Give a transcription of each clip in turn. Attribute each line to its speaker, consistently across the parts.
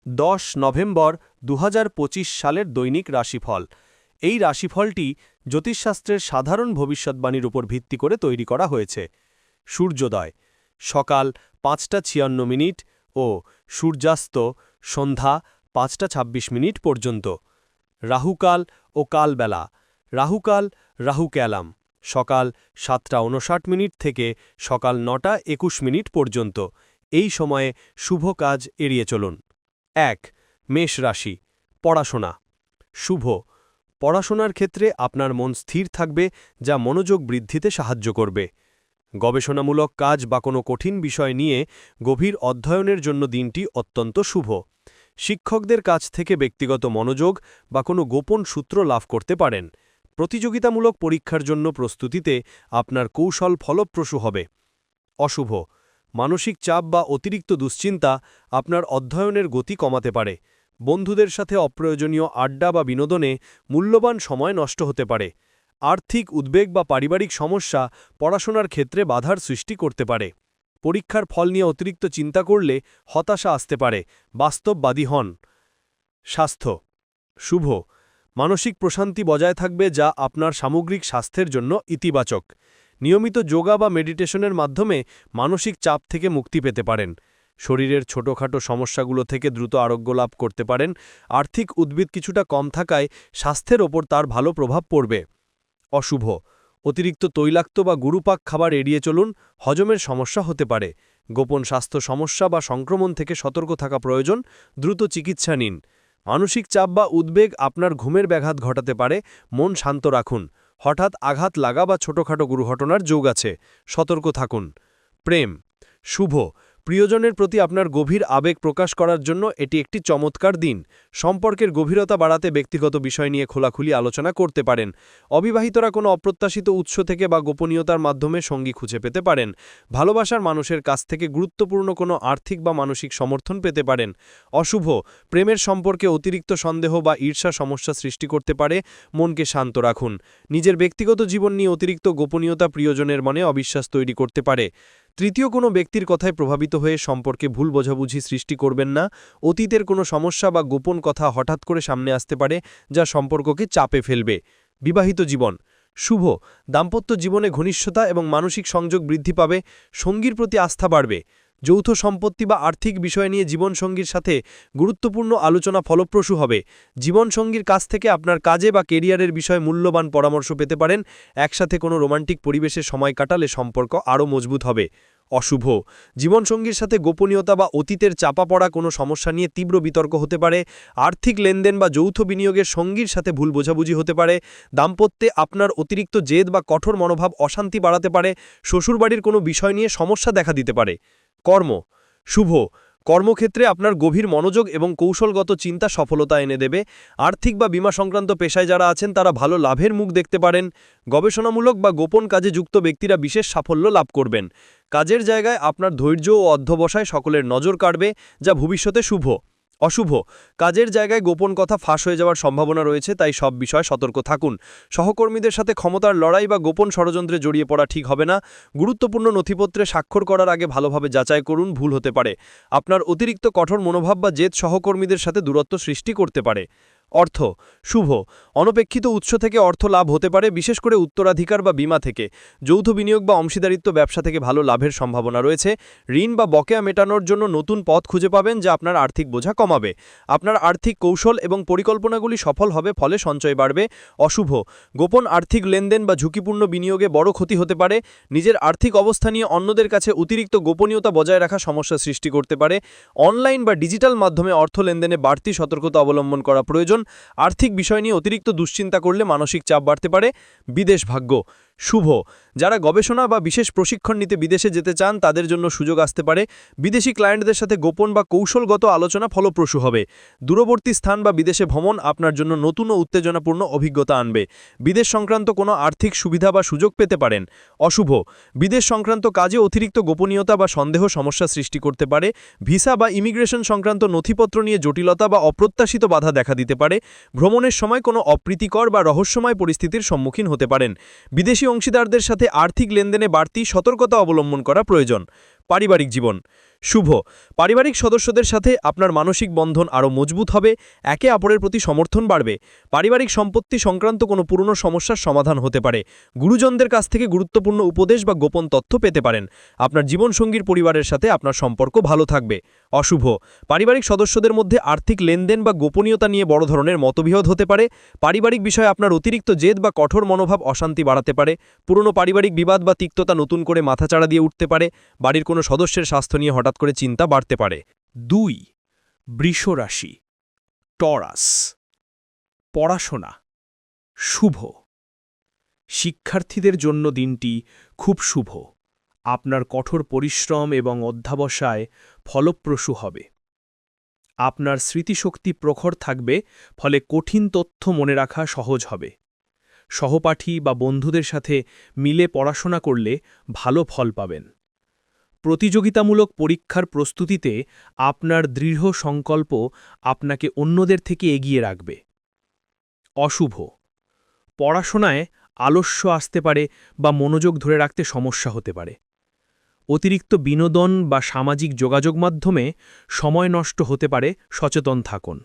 Speaker 1: 10 November 2025 সালের দৈনিক রাশিফল। এই রাশিফলটি জ্যোতিষশাস্ত্রের সাধারণ ভবিষ্যৎবাণীর উপর ভিত্তি করে তৈরি করা হয়েছে। সূর্যোদয় সকাল 5:56 ও সূর্যাস্ত সন্ধ্যা 5:26 পর্যন্ত। রাহুকাল ও কালবেলা। রাহুকাল রাহুক্যালাম সকাল 7:59 থেকে সকাল 9:21 পর্যন্ত। এই সময়ে শুভ কাজ এড়িয়ে চলুন। 1. মেষ রাশি। পড়াশোনা শুভ। পড়াশোনার ক্ষেত্রে আপনার মন স্থির থাকবে, যা মনোযোগ বৃদ্ধিতে সাহায্য করবে। গবেষণামূলক কাজ বা কোনো কঠিন বিষয় নিয়ে গভীর অধ্যয়নের জন্য দিনটি অত্যন্ত শুভ। শিক্ষকদের কাছ থেকে ব্যক্তিগত মনোযোগ বা কোনো গোপন সূত্র লাভ করতে পারেন। প্রতিযোগিতামূলক পরীক্ষার জন্য প্রস্তুতিতে আপনার কৌশল ফলপ্রসূ হবে। অশুভ। মানসিক চাপ বা অতিরিক্ত দুশ্চিন্তা আপনার অধ্যয়নের গতি কমাতে পারে। বন্ধুদের সাথে অপ্রয়োজনীয় আড্ডা বা বিনোদনে মূল্যবান সময় নষ্ট হতে পারে। আর্থিক উদ্বেগ বা পারিবারিক সমস্যা পড়াশোনার ক্ষেত্রে বাধার সৃষ্টি করতে পারে। পরীক্ষার ফল নিয়ে অতিরিক্ত চিন্তা করলে হতাশা আসতে পারে। বাস্তববাদী হন। স্বাস্থ্য শুভ। মানসিক প্রশান্তি বজায় থাকবে, যা আপনার সামগ্রিক স্বাস্থ্যের জন্য ইতিবাচক। নিয়মিত যোগা বা মেডিটেশনের মাধ্যমে মানসিক চাপ থেকে মুক্তি পেতে পারেন। শরীরের ছোটখাটো সমস্যাগুলো থেকে দ্রুত আরোগ্য লাভ করতে পারেন। আর্থিক উদ্ভিদ কিছুটা কম থাকায় স্বাস্থ্যের ওপর তার ভালো প্রভাব পড়বে। অশুভ। অতিরিক্ত তৈলাক্ত বা গুরুপাক খাবার এড়িয়ে চলুন, হজমের সমস্যা হতে পারে। গোপন স্বাস্থ্য সমস্যা বা সংক্রমণ থেকে সতর্ক থাকা প্রয়োজন। দ্রুত চিকিৎসা নিন। মানসিক চাপ বা উদ্বেগ আপনার ঘুমের ব্যাঘাত ঘটাতে পারে। মন শান্ত রাখুন। হঠাৎ আঘাত লাগা বা ছোটখাটো দুর্ঘটনার যোগ আছে, সতর্ক থাকুন। প্রেম শুভ। প্রিয়জনের প্রতি আপনার গভীর আবেগ প্রকাশ করার জন্য এটি একটি চমৎকার দিন। সম্পর্কের গভীরতা বাড়াতে ব্যক্তিগত বিষয় নিয়ে খোলাখুলি আলোচনা করতে পারেন। অবিবাহিতরা কোনো অপ্রত্যাশিত উৎস থেকে বা গোপনীয়তার মাধ্যমে সঙ্গী খুঁজে পেতে পারেন। ভালোবাসার মানুষের কাছ থেকে গুরুত্বপূর্ণ কোনো আর্থিক বা মানসিক সমর্থন পেতে পারেন। অশুভ। প্রেমের সম্পর্কে অতিরিক্ত সন্দেহ বা ঈর্ষা সমস্যা সৃষ্টি করতে পারে। মনকে শান্ত রাখুন। নিজের ব্যক্তিগত জীবন নিয়ে অতিরিক্ত গোপনীয়তা প্রিয়জনের মনে অবিশ্বাস তৈরি করতে পারে। তৃতীয় কোনো ব্যক্তির কথায় প্রভাবিত হয়ে সম্পর্কে ভুল বোঝাবুঝি সৃষ্টি করবেন না। অতীতের কোনো সমস্যা বা গোপন কথা হঠাৎ করে সামনে আসতে পারে, যা সম্পর্ককে চাপে ফেলবে। বিবাহিত জীবন শুভ। দাম্পত্য জীবনে ঘনিষ্ঠতা এবং মানসিক সংযোগ বৃদ্ধি পাবে। সঙ্গীর প্রতি আস্থা বাড়বে। যৌথ সম্পত্তি বা আর্থিক বিষয় নিয়ে জীবনসঙ্গীর সাথে গুরুত্বপূর্ণ আলোচনা ফলপ্রসূ হবে। জীবনসঙ্গীর কাছ থেকে আপনার কাজে বা কেরিয়ারের বিষয়ে মূল্যবান পরামর্শ পেতে পারেন। একসাথে কোনো রোমান্টিক পরিবেশে সময় কাটালে সম্পর্ক আরও মজবুত হবে। অশুভ। জীবনসঙ্গীর সাথে গোপনীয়তা বা অতীতের চাপা পড়া কোনো সমস্যা নিয়ে তীব্র বিতর্ক হতে পারে। আর্থিক লেনদেন বা যৌথ বিনিয়োগের সঙ্গীর সাথে ভুল বোঝাবুঝি হতে পারে। দাম্পত্যে আপনার অতিরিক্ত জেদ বা কঠোর মনোভাব অশান্তি বাড়াতে পারে। শ্বশুরবাড়ির কোনো বিষয় নিয়ে সমস্যা দেখা দিতে পারে। কর্ম শুভ। কর্মক্ষেত্রে আপনার গভীর মনোযোগ এবং কৌশলগত চিন্তা সফলতা এনে দেবে। আর্থিক বা বীমা সংক্রান্ত পেশায় যারা আছেন তারা ভালো লাভের মুখ দেখতে পারেন। গবেষণামূলক বা গোপন কাজে যুক্ত ব্যক্তিরা বিশেষ সাফল্য লাভ করবেন। কাজের জায়গায় আপনার ধৈর্য ও অধ্যবসায় সকলের নজর কাড়বে, যা ভবিষ্যতে শুভ। অশুভ। কাজের জায়গায় গোপন কথা ফাঁস হয়ে যাওয়ার সম্ভাবনা রয়েছে, তাই সব বিষয়ে সতর্ক থাকুন। সহকর্মীদের সাথে ক্ষমতার লড়াই বা গোপন ষড়যন্ত্রে জড়িয়ে পড়া ঠিক হবে না। গুরুত্বপূর্ণ নথিপত্রে স্বাক্ষর করার আগে ভালোভাবে যাচাই করুন, ভুল হতে পারে। আপনার অতিরিক্ত কঠোর মনোভাব বা জেদ সহকর্মীদের সাথে দূরত্ব সৃষ্টি করতে পারে। অর্থ শুভ। অনপেক্ষিত উৎস থেকে অর্থ লাভ হতে পারে, বিশেষ করে উত্তরাধিকার বা বীমা থেকে। যৌথ বিনিয়োগ বা অংশীদারিত্ব ব্যবসা থেকে ভালো লাভের সম্ভাবনা রয়েছে। ঋণ বা বকেয়া মেটানোর জন্য নতুন পথ খুঁজে পাবেন, যা আপনার আর্থিক বোঝা কমাবে। আপনার আর্থিক কৌশল এবং পরিকল্পনাগুলি সফল হবে, ফলে সঞ্চয় বাড়বে। অশুভ। গোপন আর্থিক লেনদেন বা ঝুঁকিপূর্ণ বিনিয়োগে বড় ক্ষতি হতে পারে। নিজের আর্থিক অবস্থা নিয়ে অন্যদের কাছে অতিরিক্ত গোপনীয়তা বজায় রাখা সমস্যা সৃষ্টি করতে পারে। অনলাইন বা ডিজিটাল মাধ্যমে অর্থ লেনদেনে বাড়তি সতর্কতা অবলম্বন করা প্রয়োজন। আর্থিক বিষয় নিয়ে অতিরিক্ত দুশ্চিন্তা করলে মানসিক চাপ বাড়তে পারে। বিদেশ ভাগ্য শুভ। যারা গবেষণা বা বিশেষ প্রশিক্ষণ নিতে বিদেশে যেতে চান তাদের জন্য সুযোগ আসতে পারে। বিদেশি ক্লায়েন্টদের সাথে গোপন বা কৌশলগত আলোচনা ফলপ্রসূ হবে। দূরবর্তী স্থান বা বিদেশে ভ্রমণ আপনার জন্য নতুন ও উত্তেজনাপূর্ণ অভিজ্ঞতা আনবে। বিদেশ সংক্রান্ত কোনো আর্থিক সুবিধা বা সুযোগ পেতে পারেন। অশুভ। বিদেশ সংক্রান্ত কাজে অতিরিক্ত গোপনীয়তা বা সন্দেহ সমস্যা সৃষ্টি করতে পারে। ভিসা বা ইমিগ্রেশন সংক্রান্ত নথিপত্র নিয়ে জটিলতা বা অপ্রত্যাশিত বাধা দেখা দিতে পারে। ভ্রমণের সময় কোনো অপ্রীতিকর বা রহস্যময় পরিস্থিতির সম্মুখীন হতে পারেন। বিদেশি অংশীদারদের সাথে আর্থিক লেনদেনে বাড়তি সতর্কতা অবলম্বন করা প্রয়োজন।
Speaker 2: পারিবারিক জীবন শুভ পারিবারিক সদস্যদের সাথে আপনার মানসিক বন্ধন আরও মজবুত হবে, একে অপরের প্রতি সমর্থন বাড়বে। পারিবারিক সম্পত্তি সংক্রান্ত কোনো পুরনো সমস্যার সমাধান হতে পারে। গুরুজনদের কাছ থেকে গুরুত্বপূর্ণ উপদেশ বা গোপন তথ্য পেতে পারেন। আপনার জীবনসঙ্গীর পরিবারের সাথে আপনার সম্পর্ক ভালো থাকবে। অশুভ পারিবারিক সদস্যদের মধ্যে আর্থিক লেনদেন বা গোপনীয়তা নিয়ে বড় ধরনের মতবিরোধ হতে পারে। পারিবারিক বিষয়ে আপনার অতিরিক্ত জেদ বা কঠোর মনোভাব অশান্তি বাড়াতে পারে। পুরনো পারিবারিক বিবাদ বা তিক্ততা নতুন করে মাথাচাড়া দিয়ে উঠতে পারে। বাড়ির কোনো সদস্যের স্বাস্থ্য নিয়ে হঠাৎ করে চিন্তা বাড়তে পারে।
Speaker 1: 2 বৃষ রাশি টরাস পড়াশোনা শুভ শিক্ষার্থীদের জন্য দিনটি খুব শুভ। আপনার কঠোর পরিশ্রম এবং অধ্যবসায় ফলপ্রসূ হবে। আপনার স্মৃতিশক্তি প্রখর থাকবে, ফলে কঠিন তথ্য মনে রাখা সহজ হবে। সহপাঠী বা বন্ধুদের সাথে মিলে পড়াশোনা করলে ভালো ফল পাবেন। প্রতিযোগিতামূলক পরীক্ষার প্রস্তুতিতে আপনার দৃঢ় সংকল্প আপনাকে অন্যদের থেকে এগিয়ে রাখবে। অশুভ পড়াশোনায় আলস্য আসতে পারে বা মনোযোগ ধরে রাখতে সমস্যা হতে পারে। অতিরিক্ত বিনোদন বা সামাজিক যোগাযোগ মাধ্যমে সময় নষ্ট হতে পারে, সচেতন থাকুন।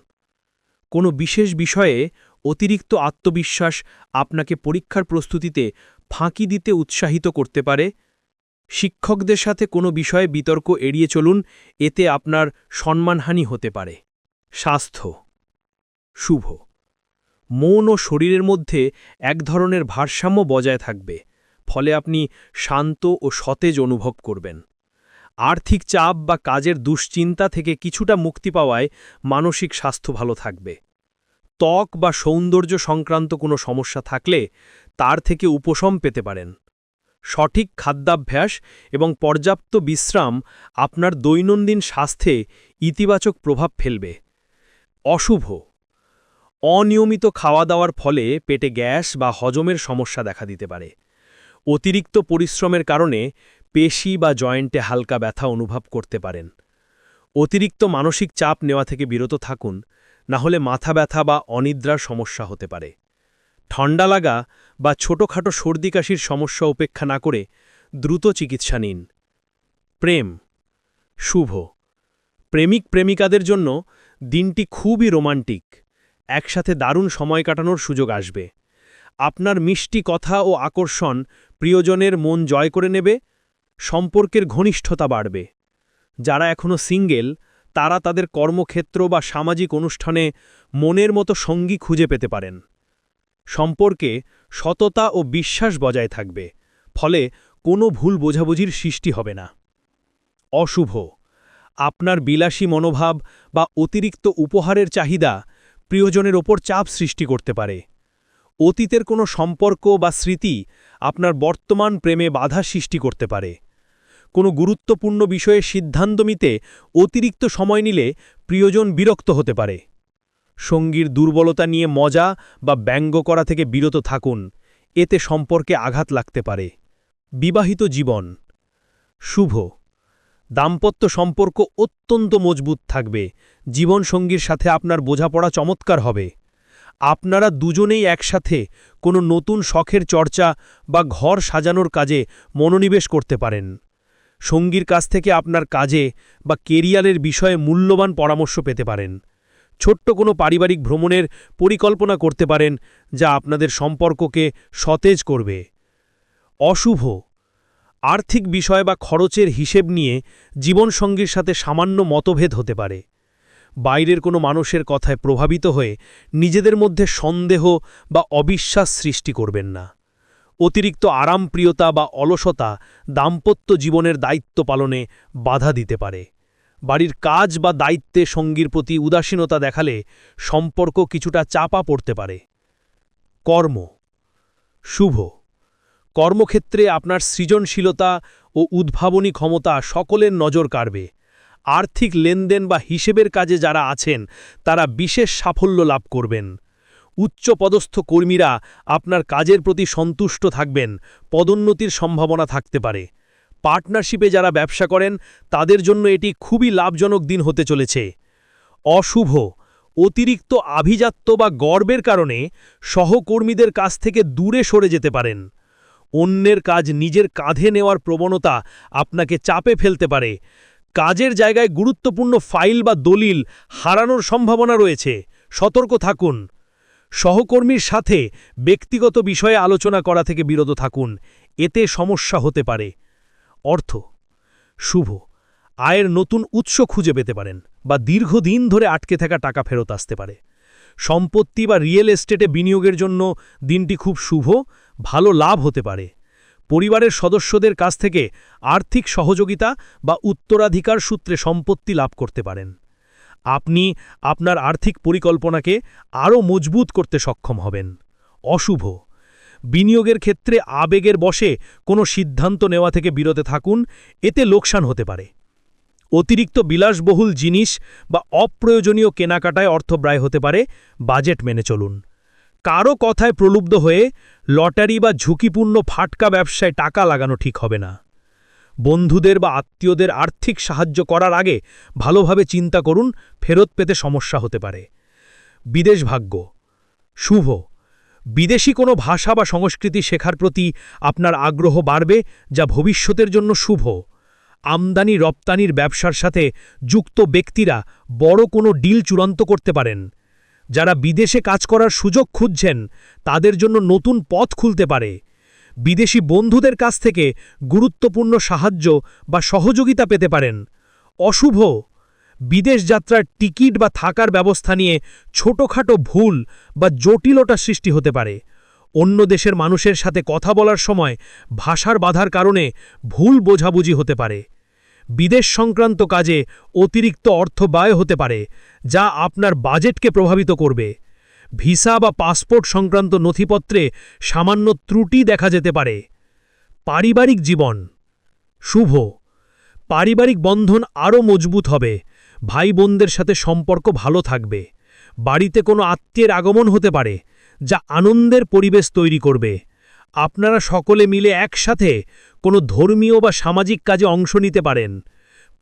Speaker 1: কোনো বিশেষ বিষয়ে অতিরিক্ত আত্মবিশ্বাস আপনাকে পরীক্ষার প্রস্তুতিতে ফাঁকি দিতে উৎসাহিত করতে পারে। শিক্ষকদের সাথে কোনো বিষয়ে বিতর্ক এড়িয়ে চলুন, এতে আপনার সম্মানহানি হতে পারে। স্বাস্থ্য শুভ মন ও শরীরের মধ্যে এক ধরনের ভারসাম্য বজায় থাকবে, ফলে আপনি শান্ত ও সতেজ অনুভব করবেন। আর্থিক চাপ বা কাজের দুশ্চিন্তা থেকে কিছুটা মুক্তি পাওয়ায় মানসিক স্বাস্থ্য ভালো থাকবে। ত্বক বা সৌন্দর্য সংক্রান্ত কোনো সমস্যা থাকলে তার থেকে উপশম পেতে পারেন। সঠিক খাদ্যাভ্যাস এবং পর্যাপ্ত বিশ্রাম আপনার দৈনন্দিন স্বাস্থ্যে ইতিবাচক প্রভাব ফেলবে। অশুভ অনিয়মিত খাওয়া দাওয়ার ফলে পেটে গ্যাস বা হজমের সমস্যা দেখা দিতে পারে। অতিরিক্ত পরিশ্রমের কারণে পেশি বা জয়েন্টে হালকা ব্যথা অনুভব করতে পারেন। অতিরিক্ত মানসিক চাপ নেওয়া থেকে বিরত থাকুন, না হলে মাথা ব্যথা বা অনিদ্রার সমস্যা হতে পারে। ঠান্ডা লাগা বা ছোটখাটো সর্দি কাশির সমস্যা উপেক্ষা না করে দ্রুত চিকিৎসা নিন। প্রেম শুভ প্রেমিক প্রেমিকাদের জন্য দিনটি খুবই রোমান্টিক। একসাথে দারুণ সময় কাটানোর সুযোগ আসবে। আপনার মিষ্টি কথা ও আকর্ষণ প্রিয়জনের মন জয় করে নেবে। সম্পর্কের ঘনিষ্ঠতা বাড়বে। যারা এখনও সিঙ্গেল, তারা তাদের কর্মক্ষেত্র বা সামাজিক অনুষ্ঠানে মনের মতো সঙ্গী খুঁজে পেতে পারেন। সম্পর্কে সততা ও বিশ্বাস বজায় থাকবে, ফলে কোনো ভুল বোঝাবুঝির সৃষ্টি হবে না। অশুভ আপনার বিলাসী মনোভাব বা অতিরিক্ত উপহারের চাহিদা প্রিয়জনের ওপর চাপ সৃষ্টি করতে পারে। অতীতের কোনো সম্পর্ক বা স্মৃতি আপনার বর্তমান প্রেমে বাধা সৃষ্টি করতে পারে। কোনো গুরুত্বপূর্ণ বিষয়ে সিদ্ধান্ত নিতে অতিরিক্ত সময় নিলে প্রিয়জন বিরক্ত হতে পারে। সঙ্গীর দুর্বলতা নিয়ে মজা বা ব্যঙ্গ করা থেকে বিরত থাকুন, এতে সম্পর্কে আঘাত লাগতে পারে। বিবাহিত জীবন শুভ দাম্পত্য সম্পর্ক অত্যন্ত মজবুত থাকবে। জীবনসঙ্গীর সাথে আপনার বোঝাপড়া চমৎকার হবে। আপনারা দুজনেই একসাথে কোনো নতুন শখের চর্চা বা ঘর সাজানোর কাজে মনোনিবেশ করতে পারেন। সঙ্গীর কাছ থেকে আপনার কাজে বা কেরিয়ারের বিষয়ে মূল্যবান পরামর্শ পেতে পারেন। ছোট্ট কোনো পারিবারিক ভ্রমণের পরিকল্পনা করতে পারেন, যা আপনাদের সম্পর্ককে সতেজ করবে। অশুভ আর্থিক বিষয় বা খরচের হিসেব নিয়ে জীবনসঙ্গীর সাথে সামান্য মতভেদ হতে পারে। বাইরের কোনো মানুষের কথায় প্রভাবিত হয়ে নিজেদের মধ্যে সন্দেহ বা অবিশ্বাস সৃষ্টি করবেন না। অতিরিক্ত আরামপ্রিয়তা বা অলসতা দাম্পত্য জীবনের দায়িত্ব পালনে বাধা দিতে পারে। বাড়ির কাজ বা দায়িত্বে সঙ্গীর প্রতি উদাসীনতা দেখালে সম্পর্ক কিছুটা চাপা পড়তে পারে। কর্ম শুভ কর্মক্ষেত্রে আপনার সৃজনশীলতা ও উদ্ভাবনী ক্ষমতা সকলের নজর কাড়বে। আর্থিক লেনদেন বা হিসেবের কাজে যারা আছেন, তারা বিশেষ সাফল্য লাভ করবেন। উচ্চপদস্থ কর্মীরা আপনার কাজের প্রতি সন্তুষ্ট থাকবেন, পদোন্নতির সম্ভাবনা থাকতে পারে। পার্টনারশিপে যারা ব্যবসা করেন, তাদের জন্য এটি খুবই লাভজনক দিন হতে চলেছে। অশুভ অতিরিক্ত আভিজাত্য বা গর্বের কারণে সহকর্মীদের কাছ থেকে দূরে সরে যেতে পারেন।
Speaker 2: অন্যের কাজ নিজের কাঁধে নেওয়ার প্রবণতা আপনাকে চাপে ফেলতে পারে। কাজের জায়গায় গুরুত্বপূর্ণ ফাইল বা দলিল হারানোর সম্ভাবনা রয়েছে, সতর্ক থাকুন। সহকর্মীর সাথে ব্যক্তিগত বিষয়ে আলোচনা করা থেকে বিরত থাকুন, এতে সমস্যা হতে পারে। অর্থ শুভ, আয়ের নতুন উৎস খুঁজে পেতে পারেন বা দীর্ঘদিন ধরে আটকে থাকা টাকা ফেরত আসতে পারে। সম্পত্তি বা রিয়েল এস্টেটে বিনিয়োগের জন্য দিনটি খুব শুভ, ভালো লাভ হতে পারে। পরিবারের সদস্যদের কাছ থেকে আর্থিক সহযোগিতা বা উত্তরাধিকার সূত্রে সম্পত্তি লাভ করতে পারেন। আপনি আপনার আর্থিক পরিকল্পনাকে আরও মজবুত করতে সক্ষম হবেন। অশুভ, বিনিয়োগের ক্ষেত্রে আবেগের বশে কোনো সিদ্ধান্ত নেওয়া থেকে বিরত থাকুন, এতে লোকসান হতে পারে। অতিরিক্ত বিলাসবহুল জিনিস বা অপ্রয়োজনীয় কেনাকাটায় অর্থব্যয় হতে পারে, বাজেট মেনে চলুন। কারও কথায় প্রলুব্ধ হয়ে লটারি বা ঝুঁকিপূর্ণ ফাটকা ব্যবসায় টাকা লাগানো ঠিক হবে না। বন্ধুদের বা আত্মীয়দের আর্থিক সাহায্য করার আগে ভালোভাবে চিন্তা করুন, ফেরত পেতে সমস্যা হতে পারে। বিদেশ ভাগ্য শুভ, বিদেশি কোনো ভাষা বা সংস্কৃতি শেখার প্রতি আপনার আগ্রহ বাড়বে, যা ভবিষ্যতের জন্য শুভ। আমদানি রপ্তানির ব্যবসার সাথে যুক্ত ব্যক্তিরা বড় কোনো ডিল চূড়ান্ত করতে পারেন। যারা বিদেশে কাজ করার সুযোগ খুঁজছেন, তাদের জন্য নতুন পথ খুলতে পারে। বিদেশি বন্ধুদের কাছ থেকে গুরুত্বপূর্ণ সাহায্য বা সহযোগিতা পেতে পারেন। অশুভ, বিদেশ যাত্রার টিকিট বা থাকার ব্যবস্থা নিয়ে ছোটখাটো ভুল বা জটিলতা সৃষ্টি হতে পারে। অন্য দেশের মানুষের সাথে কথা বলার সময় ভাষার বাধার কারণে ভুল বোঝাবুঝি হতে পারে। বিদেশ সংক্রান্ত কাজে অতিরিক্ত অর্থ ব্যয় হতে পারে, যা আপনার বাজেটকে প্রভাবিত করবে। ভিসা বা পাসপোর্ট সংক্রান্ত নথিপত্রে সামান্য ত্রুটি দেখা যেতে পারে। পারিবারিক জীবন শুভ, পারিবারিক বন্ধন আরও মজবুত হবে, ভাই বোনদের সাথে সম্পর্ক ভালো থাকবে। বাড়িতে কোনো আত্মীয়ের আগমন হতে পারে, যা আনন্দের পরিবেশ তৈরি করবে। আপনারা সকলে মিলে একসাথে কোনো ধর্মীয় বা সামাজিক কাজে অংশ নিতে পারেন।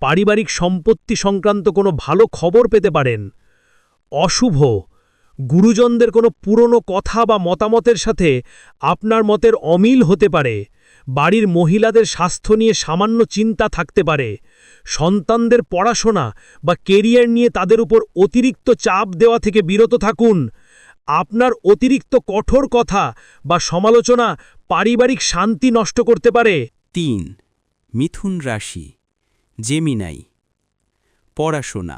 Speaker 2: পারিবারিক সম্পত্তি সংক্রান্ত কোনো ভালো খবর পেতে পারেন। অশুভ, গুরুজনদের কোনো পুরনো কথা বা মতামতের সাথে আপনার মতের অমিল হতে পারে। বাড়ির মহিলাদের স্বাস্থ্য নিয়ে সামান্য চিন্তা থাকতে পারে। সন্তানদের পড়াশোনা বা কেরিয়ার নিয়ে তাদের উপর অতিরিক্ত চাপ দেওয়া থেকে বিরত থাকুন। আপনার অতিরিক্ত কঠোর কথা বা সমালোচনা পারিবারিক শান্তি নষ্ট করতে পারে।
Speaker 3: ৩. মিথুন রাশি, জেমিনাই। পড়াশোনা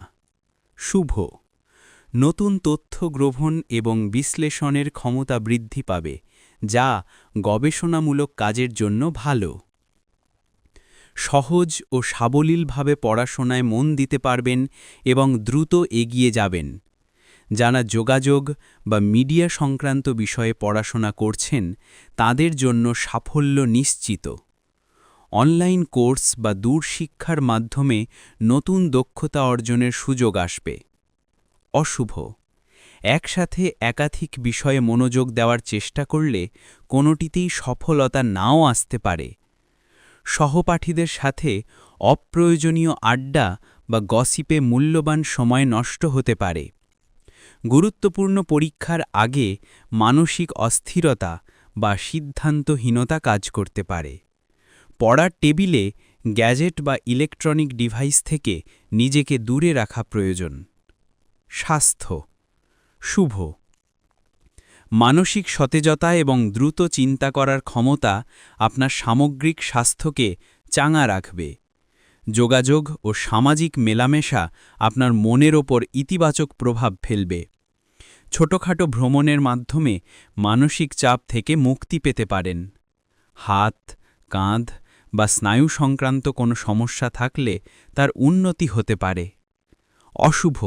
Speaker 3: শুভ, নতুন তথ্য গ্রহণ এবং বিশ্লেষণের ক্ষমতা বৃদ্ধি পাবে, যা গবেষণামূলক কাজের জন্য ভালো। সহজ ও সাবলীলভাবে পড়াশোনায় মন দিতে পারবেন এবং দ্রুত এগিয়ে যাবেন। যারা যোগাযোগ বা মিডিয়া সংক্রান্ত বিষয়ে পড়াশোনা করছেন, তাদের জন্য সাফল্য নিশ্চিত। অনলাইন কোর্স বা দূরশিক্ষার মাধ্যমে নতুন দক্ষতা অর্জনের সুযোগ আসবে। অশুভ, একসাথে একাধিক বিষয়ে মনোযোগ দেওয়ার চেষ্টা করলে কোনোটিতেই সফলতা নাও আসতে পারে। সহপাঠীদের সাথে অপ্রয়োজনীয় আড্ডা বা গসিপে মূল্যবান সময় নষ্ট হতে পারে। গুরুত্বপূর্ণ পরীক্ষার আগে মানসিক অস্থিরতা বা সিদ্ধান্তহীনতা কাজ করতে পারে। পড়ার টেবিলে গ্যাজেট বা ইলেকট্রনিক ডিভাইস থেকে নিজেকে দূরে রাখা প্রয়োজন। স্বাস্থ্য শুভ, মানসিক সতেজতা এবং দ্রুত চিন্তা করার ক্ষমতা আপনার সামগ্রিক স্বাস্থ্যকে চাঙা রাখবে। যোগাযোগ ও সামাজিক মেলামেশা আপনার মনের ওপর ইতিবাচক প্রভাব ফেলবে। ছোটখাটো ভ্রমণের মাধ্যমে মানসিক চাপ থেকে মুক্তি পেতে পারেন। হাত, কাঁধ বা স্নায়ু সংক্রান্ত কোনো সমস্যা থাকলে তার উন্নতি হতে পারে। অশুভ,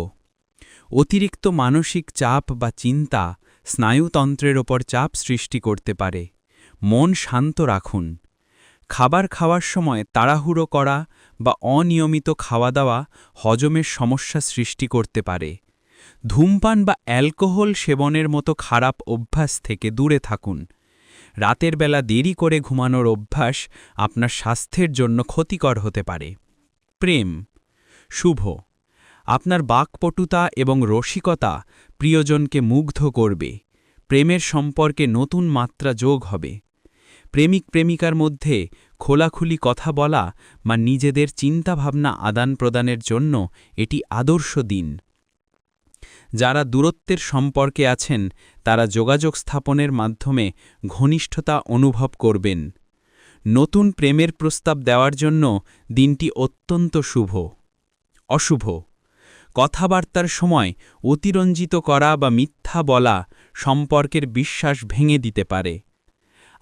Speaker 3: অতিরিক্ত মানসিক চাপ বা চিন্তা স্নায়ুতন্ত্রের ওপর চাপ সৃষ্টি করতে পারে। মন শান্ত রাখুন। খাবার খাওয়ার সময় তাড়াহুড়ো করা বা অনিয়মিত খাওয়া দাওয়া হজমের সমস্যা সৃষ্টি করতে পারে। ধূমপান বা অ্যালকোহল সেবনের মতো খারাপ অভ্যাস থেকে দূরে থাকুন। রাতের বেলা দেরি করে ঘুমানোর অভ্যাস আপনার স্বাস্থ্যের জন্য ক্ষতিকর হতে পারে। প্রেম শুভ, আপনার বাকপটুতা এবং রসিকতা প্রিয়জনকে মুগ্ধ করবে। প্রেমের সম্পর্কে নতুন মাত্রা যোগ হবে। প্রেমিক প্রেমিকার মধ্যে খোলাখুলি কথা বলা বা নিজেদের চিন্তাভাবনা আদান প্রদানের জন্য এটি আদর্শ দিন। যারা দূরত্বের সম্পর্কে আছেন তারা যোগাযোগ স্থাপনের মাধ্যমে ঘনিষ্ঠতা অনুভব করবেন। নতুন প্রেমের প্রস্তাব দেওয়ার জন্য দিনটি অত্যন্ত শুভ। অশুভ কথাবার্তার সময় অতিরঞ্জিত করা বা মিথ্যা বলা সম্পর্কের বিশ্বাস ভেঙে দিতে পারে।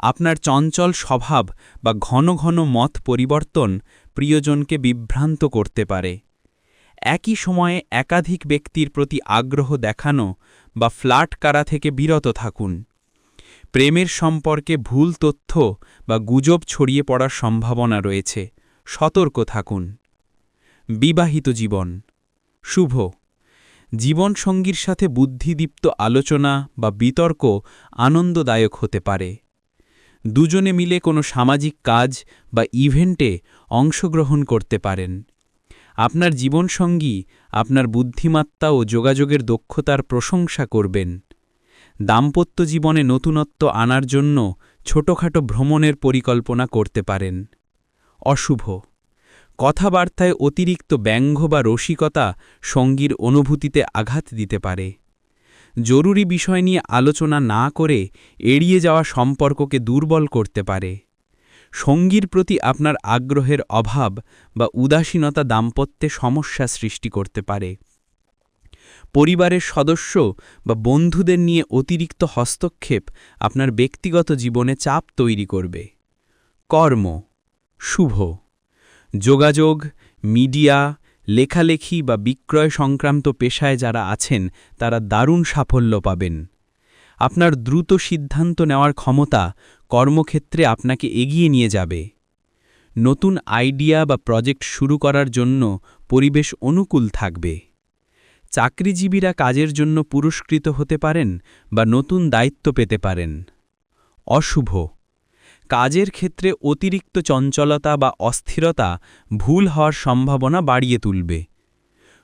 Speaker 3: আপনার চঞ্চল স্বভাব বা ঘন ঘন মত পরিবর্তন প্রিয়জনকে বিভ্রান্ত করতে পারে। একই সময়ে একাধিক ব্যক্তির প্রতি আগ্রহ দেখানো বা ফ্লার্ট করা থেকে বিরত থাকুন। প্রেমের সম্পর্কে ভুল তথ্য বা গুজব ছড়িয়ে পড়ার সম্ভাবনা রয়েছে, সতর্ক থাকুন। বিবাহিত জীবন শুভ। জীবনসঙ্গীর সাথে বুদ্ধিদীপ্ত আলোচনা বা বিতর্ক আনন্দদায়ক হতে পারে। দুজনে মিলে কোনো সামাজিক কাজ বা ইভেন্টে অংশগ্রহণ করতে পারেন। আপনার জীবনসঙ্গী আপনার বুদ্ধিমত্তা ও যোগাযোগের দক্ষতার প্রশংসা করবেন। দাম্পত্য জীবনে নতুনত্ব আনার জন্য ছোটখাটো ভ্রমণের পরিকল্পনা করতে পারেন। অশুভ কথাবার্তায় অতিরিক্ত ব্যঙ্গ বা রসিকতা সঙ্গীর অনুভূতিতে আঘাত দিতে পারে। জরুরি বিষয় নিয়ে আলোচনা না করে এড়িয়ে যাওয়া সম্পর্ককে দুর্বল করতে পারে। সঙ্গীর প্রতি আপনার আগ্রহের অভাব বা উদাসীনতা দাম্পত্যে সমস্যা সৃষ্টি করতে পারে। পরিবারের সদস্য বা বন্ধুদের নিয়ে অতিরিক্ত হস্তক্ষেপ আপনার ব্যক্তিগত জীবনে চাপ তৈরি করবে। কর্ম শুভ। যোগাযোগ, মিডিয়া, লেখালেখি বা বিক্রয় সংক্রান্ত পেশায় যারা আছেন তারা দারুণ সাফল্য পাবেন। আপনার দ্রুত সিদ্ধান্ত নেওয়ার ক্ষমতা কর্মক্ষেত্রে আপনাকে এগিয়ে নিয়ে যাবে। নতুন আইডিয়া বা প্রজেক্ট শুরু করার জন্য পরিবেশ অনুকূল থাকবে। চাকরিজীবীরা কাজের জন্য পুরস্কৃত হতে পারেন বা নতুন দায়িত্ব পেতে পারেন। অশুভ কাজের ক্ষেত্রে অতিরিক্ত চঞ্চলতা বা অস্থিরতা ভুল হওয়ার সম্ভাবনা বাড়িয়ে তুলবে।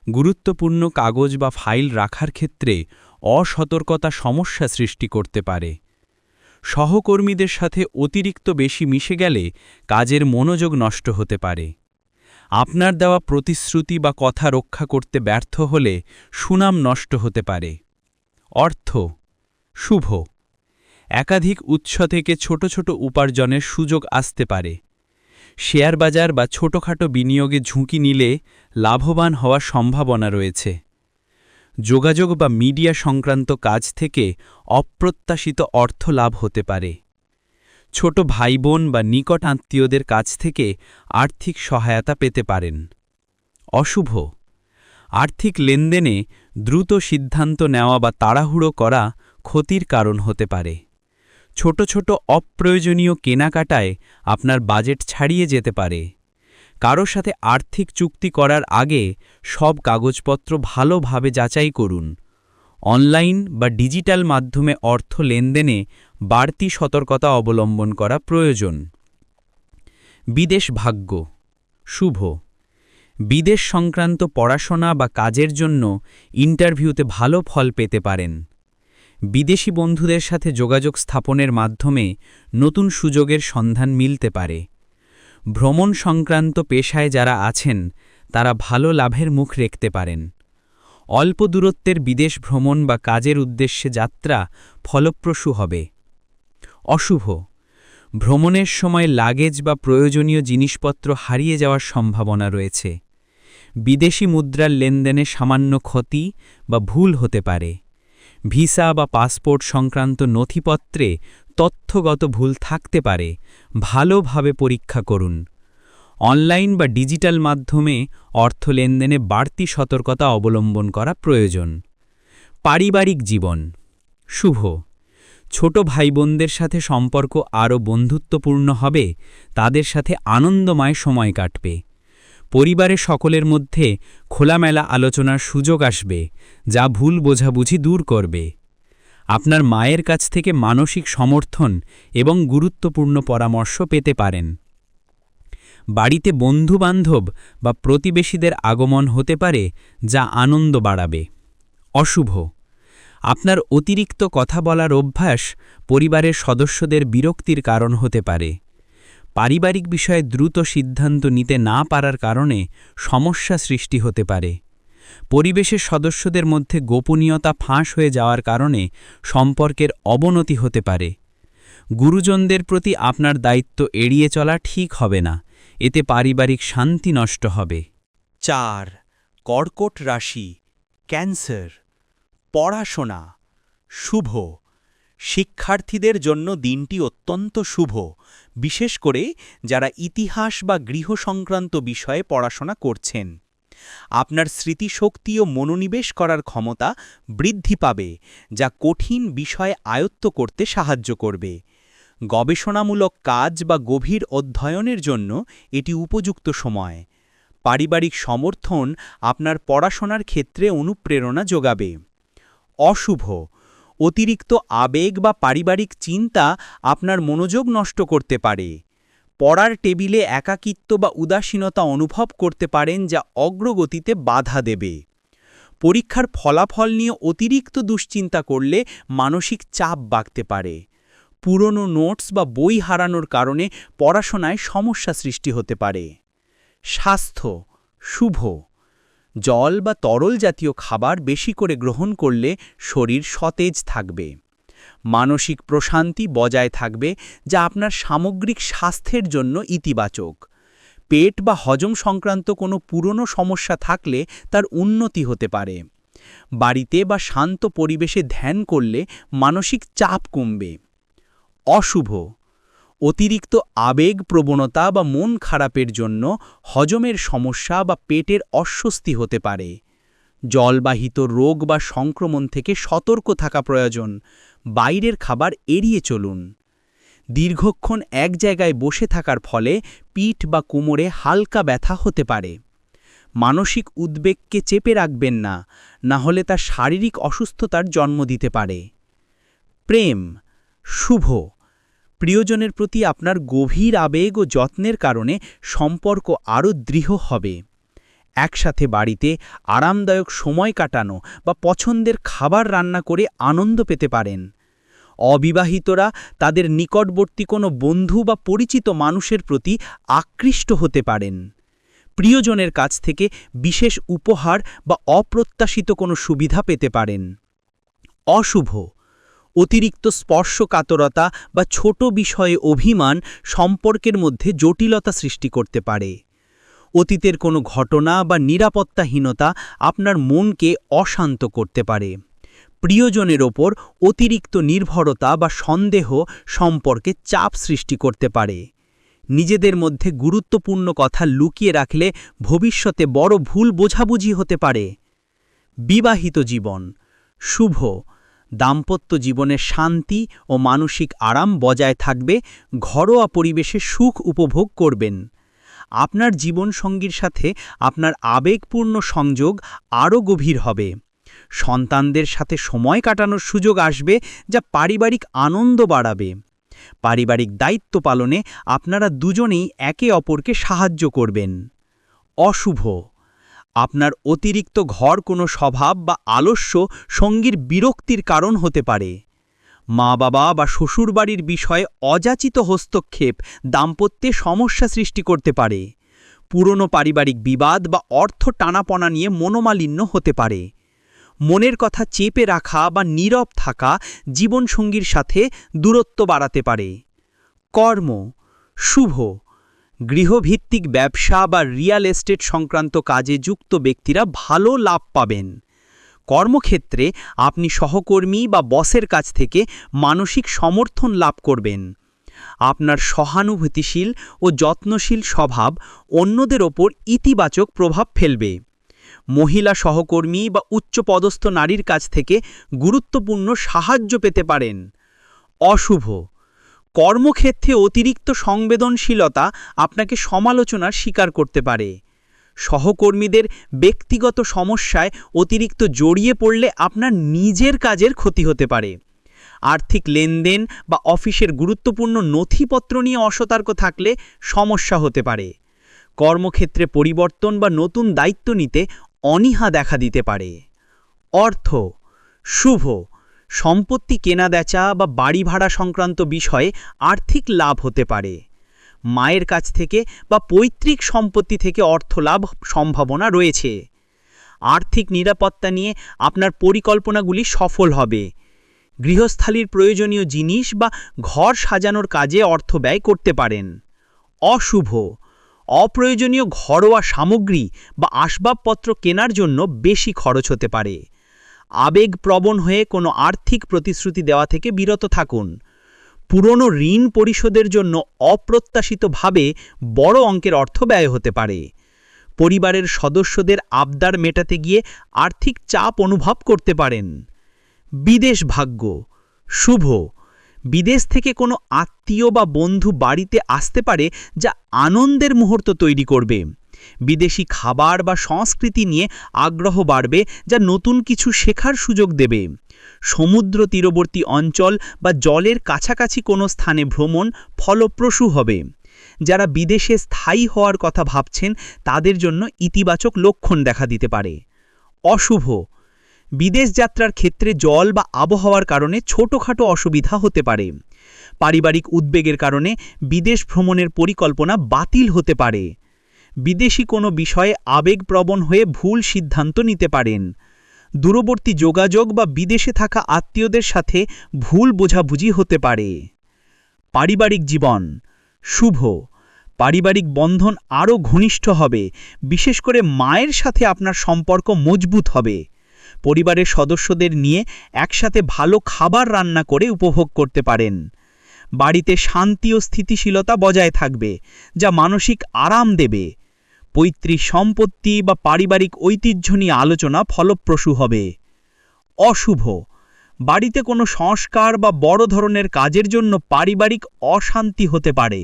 Speaker 3: গুরুত্বপূর্ণ কাগজ বা ফাইল রাখার ক্ষেত্রে অসতর্কতা সমস্যা সৃষ্টি করতে পারে। সহকর্মীদের সাথে অতিরিক্ত বেশি মিশে গেলে কাজের মনোযোগ নষ্ট হতে পারে। আপনার দেওয়া প্রতিশ্রুতি বা কথা রক্ষা করতে ব্যর্থ হলে সুনাম নষ্ট হতে পারে। অর্থ শুভ একাধিক উৎস থেকে ছোট ছোট উপার্জনের সুযোগ আসতে পারে। শেয়ার বাজার বা ছোটখাটো বিনিয়োগে ঝুঁকি নিলে লাভবান হওয়ার সম্ভাবনা রয়েছে। যোগাযোগ বা মিডিয়া সংক্রান্ত কাজ থেকে অপ্রত্যাশিত অর্থ লাভ হতে পারে। ছোট ভাইবোন বা নিকট আত্মীয়দের কাছ থেকে আর্থিক সহায়তা পেতে পারেন। অশুভ আর্থিক লেনদেনে দ্রুত সিদ্ধান্ত নেওয়া বা তাড়াহুড়ো করা ক্ষতির কারণ হতে পারে। ছোট ছোট অপ্রয়োজনীয় কেনাকাটায় আপনার বাজেট ছাড়িয়ে যেতে পারে। কারো সাথে আর্থিক চুক্তি করার আগে সব কাগজপত্র ভালোভাবে যাচাই করুন। অনলাইন বা ডিজিটাল মাধ্যমে অর্থ লেনদেনে বাড়তি সতর্কতা অবলম্বন করা প্রয়োজন। বিদেশ ভাগ্য শুভ বিদেশ সংক্রান্ত পড়াশোনা বা কাজের জন্য ইন্টারভিউতে ভালো ফল পেতে পারেন। বিদেশি বন্ধুদের সাথে যোগাযোগ স্থাপনের মাধ্যমে নতুন সুযোগের সন্ধান মিলতে পারে। ভ্রমণ সংক্রান্ত পেশায় যারা আছেন তারা ভালো লাভের মুখ রাখতে পারেন। অল্প দূরত্বের বিদেশ ভ্রমণ বা কাজের উদ্দেশ্যে যাত্রা ফলপ্রসূ হবে। অশুভ ভ্রমণের সময় লাগেজ বা প্রয়োজনীয় জিনিসপত্র হারিয়ে যাওয়ার সম্ভাবনা রয়েছে। বিদেশি মুদ্রার লেনদেনে সামান্য ক্ষতি বা ভুল হতে পারে। ভিসা বা পাসপোর্ট সংক্রান্ত নথিপত্রে তথ্যগত ভুল থাকতে পারে, ভালোভাবে পরীক্ষা করুন। অনলাইন বা ডিজিটাল মাধ্যমে অর্থ লেনদেনে বাড়তি সতর্কতা অবলম্বন করা প্রয়োজন। পারিবারিক জীবন শুভ ছোট ভাইবোনদের সাথে সম্পর্ক আরও বন্ধুত্বপূর্ণ হবে, তাদের সাথে আনন্দময় সময় কাটবে। পরিবারের সকলের মধ্যে খোলামেলা আলোচনার সুযোগ আসবে, যা ভুল বোঝাবুঝি দূর করবে। আপনার মায়ের কাছ থেকে মানসিক সমর্থন এবং গুরুত্বপূর্ণ পরামর্শ পেতে পারেন। বাড়িতে বন্ধুবান্ধব বা প্রতিবেশীদের আগমন হতে পারে, যা আনন্দ বাড়াবে। অশুভ আপনার অতিরিক্ত কথা বলার অভ্যাস পরিবারের সদস্যদের বিরক্তির কারণ হতে পারে। পারিবারিক বিষয়ে দ্রুত সিদ্ধান্ত নিতে না পারার কারণে সমস্যা সৃষ্টি হতে পারে। পরিবেশের সদস্যদের মধ্যে গোপনীয়তা ফাঁস হয়ে যাওয়ার কারণে সম্পর্কের অবনতি হতে পারে। গুরুজনদের প্রতি আপনার দায়িত্ব এড়িয়ে চলা ঠিক হবে না, এতে পারিবারিক শান্তি নষ্ট হবে।
Speaker 1: 4. কর্কট রাশি, ক্যান্সার। পড়াশোনা শুভ। শিক্ষার্থীদের জন্য দিনটি অত্যন্ত শুভ, বিশেষ করে যারা ইতিহাস বা গৃহ সংক্রান্ত বিষয়ে পড়াশোনা করছেন। আপনার স্মৃতিশক্তি ও মনোনিবেশ করার ক্ষমতা বৃদ্ধি পাবে, যা কঠিন বিষয় আয়ত্ত করতে সাহায্য করবে। গবেষণামূলক কাজ বা গভীর অধ্যয়নের জন্য এটি উপযুক্ত সময়। পারিবারিক সমর্থন আপনার পড়াশোনার ক্ষেত্রে অনুপ্রেরণা যোগাবে। অশুভ। অতিরিক্ত আবেগ বা পারিবারিক চিন্তা আপনার মনোযোগ নষ্ট করতে পারে। পড়ার টেবিলে একাকিত্ব বা উদাসীনতা অনুভব করতে পারেন, যা অগ্রগতিতে বাধা দেবে। পরীক্ষার ফলাফল নিয়ে অতিরিক্ত দুশ্চিন্তা করলে মানসিক চাপ বাড়তে পারে। পুরনো নোটস বা বই হারানোর কারণে পড়াশোনায় সমস্যা সৃষ্টি হতে পারে। স্বাস্থ্য শুভ। জল বা তরল জাতীয় খাবার বেশি করে গ্রহণ করলে শরীর সতেজ থাকবে। মানসিক প্রশান্তি বজায় থাকবে, যা আপনার সামগ্রিক স্বাস্থ্যের জন্য ইতিবাচক। পেট বা হজম সংক্রান্ত কোনো পুরনো সমস্যা থাকলে তার উন্নতি হতে পারে। বাড়িতে বা শান্ত পরিবেশে ধ্যান করলে মানসিক চাপ কমবে। অশুভ। অতিরিক্ত আবেগ প্রবণতা বা মন খারাপের জন্য হজমের সমস্যা বা পেটের অস্বস্তি হতে পারে। জলবাহিত রোগ বা সংক্রমণ থেকে সতর্ক থাকা প্রয়োজন। বাইরের খাবার এড়িয়ে চলুন। দীর্ঘক্ষণ এক জায়গায় বসে থাকার ফলে পিঠ বা কোমরে হালকা ব্যথা হতে পারে। মানসিক উদ্বেগকে চেপে রাখবেন না, না হলে তা শারীরিক অসুস্থতার জন্ম দিতে পারে। প্রেম শুভ। প্রিয়জনের প্রতি আপনার গভীর আবেগ ও যত্নের কারণে সম্পর্ক আরও দৃঢ় হবে। একসাথে বাড়িতে আরামদায়ক সময় কাটানো বা পছন্দের খাবার রান্না করে আনন্দ পেতে পারেন। অবিবাহিতরা তাদের নিকটবর্তী কোনো বন্ধু বা পরিচিত মানুষের প্রতি আকৃষ্ট হতে পারেন। প্রিয়জনের কাছ থেকে বিশেষ উপহার বা অপ্রত্যাশিত কোনো সুবিধা পেতে পারেন। অশুভ। অতিরিক্ত স্পর্শকাতরতা বা ছোট বিষয়ে অভিমান সম্পর্কের মধ্যে জটিলতা সৃষ্টি করতে পারে। অতীতের কোনো ঘটনা বা নিরাপত্তাহীনতা আপনার মনকে অশান্ত করতে পারে। প্রিয়জনের ওপর অতিরিক্ত নির্ভরতা বা সন্দেহ সম্পর্কে চাপ সৃষ্টি করতে পারে। নিজেদের মধ্যে গুরুত্বপূর্ণ কথা লুকিয়ে রাখলে ভবিষ্যতে বড় ভুল বোঝাবুঝি হতে পারে। বিবাহিত জীবন শুভ। দাম্পত্য জীবনে শান্তি ও মানসিক আরাম বজায় থাকবে, ঘরোয়া পরিবেশে সুখ উপভোগ করবেন। আপনার জীবনসঙ্গীর সাথে আপনার আবেগপূর্ণ সংযোগ আরও গভীর হবে। সন্তানদের সাথে সময় কাটানোর সুযোগ আসবে, যা পারিবারিক আনন্দ বাড়াবে। পারিবারিক দায়িত্ব পালনে আপনারা দুজনেই একে অপরকে সাহায্য করবেন। অশুভ। আপনার অতিরিক্ত ঘর কোনো স্বভাব বা আলস্য সঙ্গীর বিরক্তির কারণ হতে পারে। মা বাবা বা শ্বশুরবাড়ির বিষয়ে অযাচিত হস্তক্ষেপ দাম্পত্যে সমস্যা সৃষ্টি করতে পারে। পুরনো পারিবারিক বিবাদ বা অর্থ টানাপনা নিয়ে মনোমালিন্য হতে পারে। মনের কথা চেপে রাখা বা নীরব থাকা জীবনসঙ্গীর সাথে দূরত্ব বাড়াতে পারে। কর্ম শুভ। গৃহভিত্তিক ব্যবসা বা রিয়েল এস্টেট সংক্রান্ত কাজে যুক্ত ব্যক্তিরা ভালো লাভ পাবেন। কর্মক্ষেত্রে আপনি সহকর্মী বা বসের কাছ থেকে মানসিক সমর্থন লাভ করবেন। আপনার সহানুভূতিশীল ও যত্নশীল স্বভাব অন্যদের ওপর ইতিবাচক প্রভাব ফেলবে। মহিলা সহকর্মী বা উচ্চপদস্থ নারীর কাছ থেকে গুরুত্বপূর্ণ সাহায্য পেতে পারেন। অশুভ। কর্মক্ষেত্রে অতিরিক্ত সংবেদনশীলতা আপনাকে সমালোচনার শিকার করতে পারে। সহকর্মীদের ব্যক্তিগত সমস্যায় অতিরিক্ত জড়িয়ে পড়লে আপনার নিজের কাজের ক্ষতি হতে পারে। আর্থিক লেনদেন বা অফিসের গুরুত্বপূর্ণ নথিপত্র নিয়ে অসতর্ক থাকলে সমস্যা হতে পারে। কর্মক্ষেত্রে পরিবর্তন বা নতুন দায়িত্ব নিতে অনীহা দেখা দিতে পারে। অর্থ শুভ।
Speaker 4: সম্পত্তি কেনাবেচা বা বাড়ি ভাড়া সংক্রান্ত বিষয়ে আর্থিক লাভ হতে পারে। মায়ের কাছ থেকে বা পৈতৃক সম্পত্তি থেকে অর্থলাভ সম্ভাবনা রয়েছে। আর্থিক নিরাপত্তা নিয়ে আপনার পরিকল্পনাগুলি সফল হবে। গৃহস্থালির প্রয়োজনীয় জিনিস বা ঘর সাজানোর কাজে অর্থ ব্যয় করতে পারেন। অশুভ, অপ্রয়োজনীয় ঘরোয়া সামগ্রী বা আসবাবপত্র কেনার জন্য বেশি খরচ হতে পারে। আবেগপ্রবণ হয়ে কোনো আর্থিক প্রতিশ্রুতি দেওয়া থেকে বিরত থাকুন। পুরনো ঋণ পরিশোধের জন্য অপ্রত্যাশিতভাবে বড় অঙ্কের অর্থ ব্যয় হতে পারে। পরিবারের সদস্যদের আবদার মেটাতে গিয়ে আর্থিক চাপ অনুভব করতে পারেন। বিদেশ ভাগ্য শুভ, বিদেশ থেকে কোনো আত্মীয় বা বন্ধু বাড়িতে আসতে পারে যা আনন্দের মুহূর্ত তৈরি করবে। বিদেশি খাবার বা সংস্কৃতি নিয়ে আগ্রহ বাড়বে যা নতুন কিছু শেখার সুযোগ দেবে। সমুদ্র তীরবর্তী অঞ্চল বা জলের কাছাকাছি কোনো স্থানে ভ্রমণ ফলপ্রসূ হবে। যারা বিদেশে স্থায়ী হওয়ার কথা ভাবছেন তাদের জন্য ইতিবাচক লক্ষণ দেখা দিতে পারে। অশুভ, বিদেশ যাত্রার ক্ষেত্রে জল বা আবহাওয়ার কারণে ছোটখাটো অসুবিধা হতে পারে। পারিবারিক উদ্বেগের কারণে বিদেশ ভ্রমণের পরিকল্পনা বাতিল হতে পারে। বিদেশি কোনো বিষয়ে আবেগপ্রবণ হয়ে ভুল সিদ্ধান্ত নিতে পারেন। দূরবর্তী যোগাযোগ বা বিদেশে থাকা আত্মীয়দের সাথে ভুল বোঝাবুঝি হতে পারে। পারিবারিক জীবন শুভ, পারিবারিক বন্ধন আরও ঘনিষ্ঠ হবে। বিশেষ করে মায়ের সাথে আপনার সম্পর্ক মজবুত হবে। পরিবারের সদস্যদের নিয়ে একসাথে ভালো খাবার রান্না করে উপভোগ করতে পারেন। বাড়িতে শান্তি ও স্থিতিশীলতা বজায় থাকবে, যা মানসিক আরাম দেবে। পৈতৃক সম্পত্তি বা পারিবারিক ঐতিহ্য নিয়ে আলোচনা ফলপ্রসূ হবে। অশুভ, বাড়িতে কোনো সংস্কার বা বড় ধরনের কাজের জন্য পারিবারিক অশান্তি হতে পারে।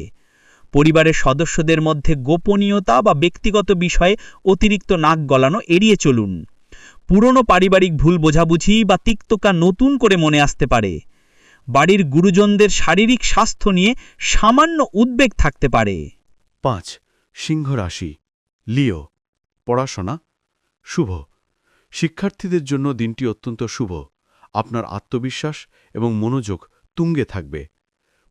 Speaker 4: পরিবারের সদস্যদের মধ্যে গোপনীয়তা বা ব্যক্তিগত বিষয়ে অতিরিক্ত নাক গলানো এড়িয়ে চলুন। পুরনো পারিবারিক ভুল বোঝাবুঝি বা তিক্ততা নতুন করে মনে আসতে পারে। বাড়ির গুরুজনদের শারীরিক স্বাস্থ্য নিয়ে সামান্য উদ্বেগ থাকতে পারে।
Speaker 5: 5. সিংহ রাশি লিও, পড়াশোনা শুভ। শিক্ষার্থীদের জন্য দিনটি অত্যন্ত শুভ। আপনার আত্মবিশ্বাস এবং মনোযোগ তুঙ্গে থাকবে।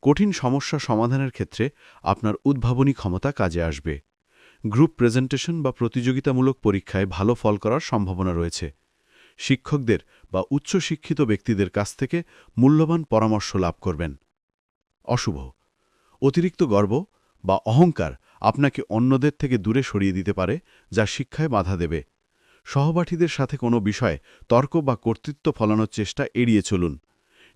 Speaker 5: কঠিন সমস্যা সমাধানের ক্ষেত্রে আপনার উদ্ভাবনী ক্ষমতা কাজে আসবে। গ্রুপ প্রেজেন্টেশন বা প্রতিযোগিতামূলক পরীক্ষায় ভালো ফল করার সম্ভাবনা রয়েছে। শিক্ষকদের বা উচ্চশিক্ষিত ব্যক্তিদের কাছ থেকে মূল্যবান পরামর্শ লাভ করবেন। অশুভ, অতিরিক্ত গর্ব বা অহংকার আপনাকে অন্যদের থেকে দূরে সরিয়ে দিতে পারে, যা শিক্ষায় বাধা দেবে। সহপাঠীদের সাথে কোনো বিষয়ে তর্ক বা কর্তৃত্ব ফলানোর চেষ্টা এড়িয়ে চলুন।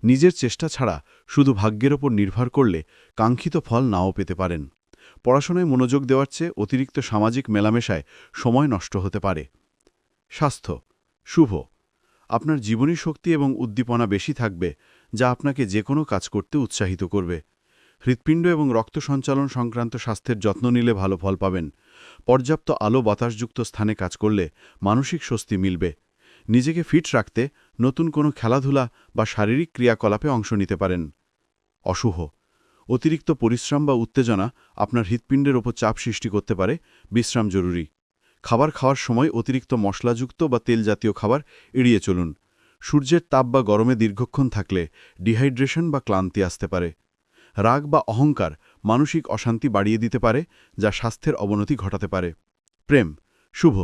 Speaker 5: নিজের চেষ্টা ছাড়া শুধু ভাগ্যের ওপর নির্ভর করলে কাঙ্ক্ষিত ফল নাও পেতে পারেন। পড়াশোনায় মনোযোগ দেওয়ার চেয়ে অতিরিক্ত সামাজিক মেলামেশায় সময় নষ্ট হতে পারে। স্বাস্থ্য শুভ, আপনার জীবনী শক্তি এবং উদ্দীপনা বেশি থাকবে, যা আপনাকে যে কোনো কাজ করতে উৎসাহিত করবে। হৃৎপিণ্ড এবং রক্ত সঞ্চালন সংক্রান্ত স্বাস্থ্যের যত্ন নিলে ভালো ফল পাবেন। পর্যাপ্ত আলো বাতাসযুক্ত স্থানে কাজ করলে মানসিক স্বস্তি মিলবে। নিজেকে ফিট রাখতে নতুন কোনো খেলাধুলা বা শারীরিক ক্রিয়াকলাপে অংশ নিতে পারেন। অশুভ, অতিরিক্ত পরিশ্রম বা উত্তেজনা আপনার হৃৎপিণ্ডের ওপর চাপ সৃষ্টি করতে পারে। বিশ্রাম জরুরি। খাবার খাওয়ার সময় অতিরিক্ত মশলাযুক্ত বা তেল জাতীয় খাবার এড়িয়ে চলুন। সূর্যের তাপ বা গরমে দীর্ঘক্ষণ থাকলে ডিহাইড্রেশন বা ক্লান্তি আসতে পারে। রাগ বা অহংকার মানসিক অশান্তি বাড়িয়ে দিতে পারে, যা স্বাস্থ্যের অবনতি ঘটাতে পারে। প্রেম শুভ,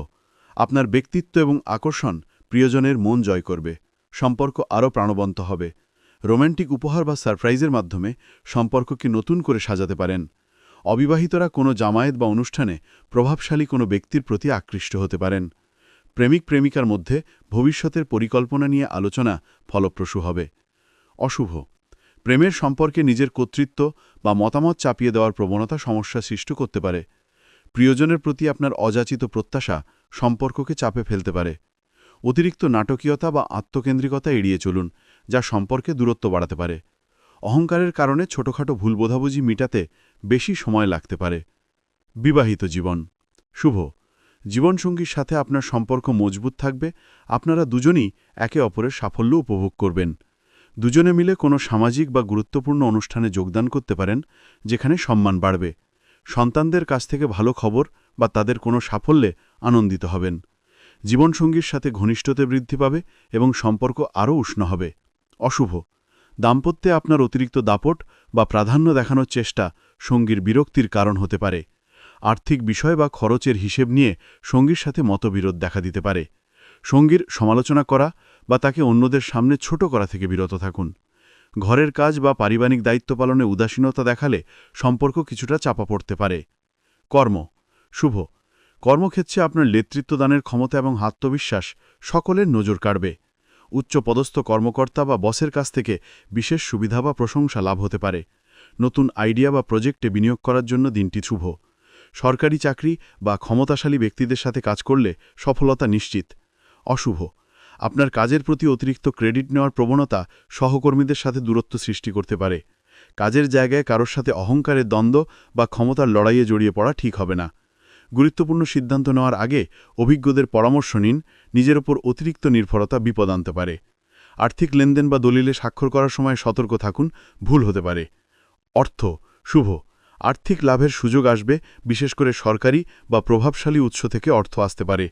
Speaker 5: আপনার ব্যক্তিত্ব এবং আকর্ষণ প্রিয়জনের মন জয় করবে। সম্পর্ক আরও প্রাণবন্ত হবে। রোম্যান্টিক উপহার বা সারপ্রাইজের মাধ্যমে সম্পর্ককে নতুন করে সাজাতে পারেন। অবিবাহিতরা কোনো জামায়াত বা অনুষ্ঠানে প্রভাবশালী কোনো ব্যক্তির প্রতি আকৃষ্ট হতে পারেন। প্রেমিক প্রেমিকার মধ্যে ভবিষ্যতের পরিকল্পনা নিয়ে আলোচনা ফলপ্রসূ হবে। অশুভ, প্রেমের সম্পর্কে নিজের কর্তৃত্ব বা মতামত চাপিয়ে দেওয়ার প্রবণতা সমস্যা সৃষ্টি করতে পারে। প্রিয়জনের প্রতি আপনার অযাচিত প্রত্যাশা সম্পর্ককে চাপে ফেলতে পারে। অতিরিক্ত নাটকীয়তা বা আত্মকেন্দ্রিকতা এড়িয়ে চলুন, যা সম্পর্কে দূরত্ব বাড়াতে পারে। অহংকারের কারণে ছোটখাটো ভুল বোঝাবুঝি মিটাতে বেশি সময় লাগতে পারে। বিবাহিত জীবন শুভ, জীবনসঙ্গীর সাথে আপনার সম্পর্ক মজবুত থাকবে। আপনারা দুজনই একে অপরের সাফল্য উপভোগ করবেন। দুজনে মিলে কোনো সামাজিক বা গুরুত্বপূর্ণ অনুষ্ঠানে যোগদান করতে পারেন, যেখানে সম্মান বাড়বে। সন্তানদের কাছ থেকে ভালো খবর বা তাদের কোনো সাফল্যে আনন্দিত হবেন। জীবনসঙ্গীর সাথে ঘনিষ্ঠতা বৃদ্ধি পাবে এবং সম্পর্ক আরও উষ্ণ হবে। অশুভ দাম্পত্যে আপনার অতিরিক্ত দাপট বা প্রাধান্য দেখানোর চেষ্টা সঙ্গীর বিরক্তির কারণ হতে পারে। আর্থিক বিষয় বা খরচের হিসেব নিয়ে সঙ্গীর সাথে মতবিরোধ দেখা দিতে পারে। সঙ্গীর সমালোচনা করা বা তাকে অন্যদের সামনে ছোট করা থেকে বিরত থাকুন। ঘরের কাজ বা পারিবারিক দায়িত্ব পালনে উদাসীনতা দেখালে সম্পর্ক কিছুটা চাপা পড়তে পারে। কর্ম শুভ কর্মক্ষেত্রে আপনার নেতৃত্বদানের ক্ষমতা এবং আত্মবিশ্বাস সকলের নজর কাড়বে। উচ্চপদস্থ কর্মকর্তা বা বসের কাছ থেকে বিশেষ সুবিধা বা প্রশংসা লাভ হতে পারে। নতুন আইডিয়া বা প্রজেক্টে বিনিয়োগ করার জন্য দিনটি শুভ। সরকারি চাকরি বা ক্ষমতাশালী ব্যক্তিদের সাথে কাজ করলে সফলতা নিশ্চিত। অশুভ আপনার কাজের প্রতি অতিরিক্ত ক্রেডিট নেওয়ার প্রবণতা সহকর্মীদের সাথে দূরত্ব সৃষ্টি করতে পারে। কাজের জায়গায় কারোর সাথে অহংকারের দ্বন্দ্ব বা ক্ষমতার লড়াইয়ে জড়িয়ে পড়া ঠিক হবে না। গুরুত্বপূর্ণ সিদ্ধান্ত নেওয়ার আগে অভিজ্ঞদের পরামর্শ নিন। নিজের ওপর অতিরিক্ত নির্ভরতা বিপদ আনতে পারে। আর্থিক লেনদেন বা দলিলে স্বাক্ষর করার সময় সতর্ক থাকুন, ভুল হতে পারে। অর্থ শুভ আর্থিক লাভের সুযোগ আসবে, বিশেষ করে সরকারি বা প্রভাবশালী উৎস থেকে অর্থ আসতে পারে।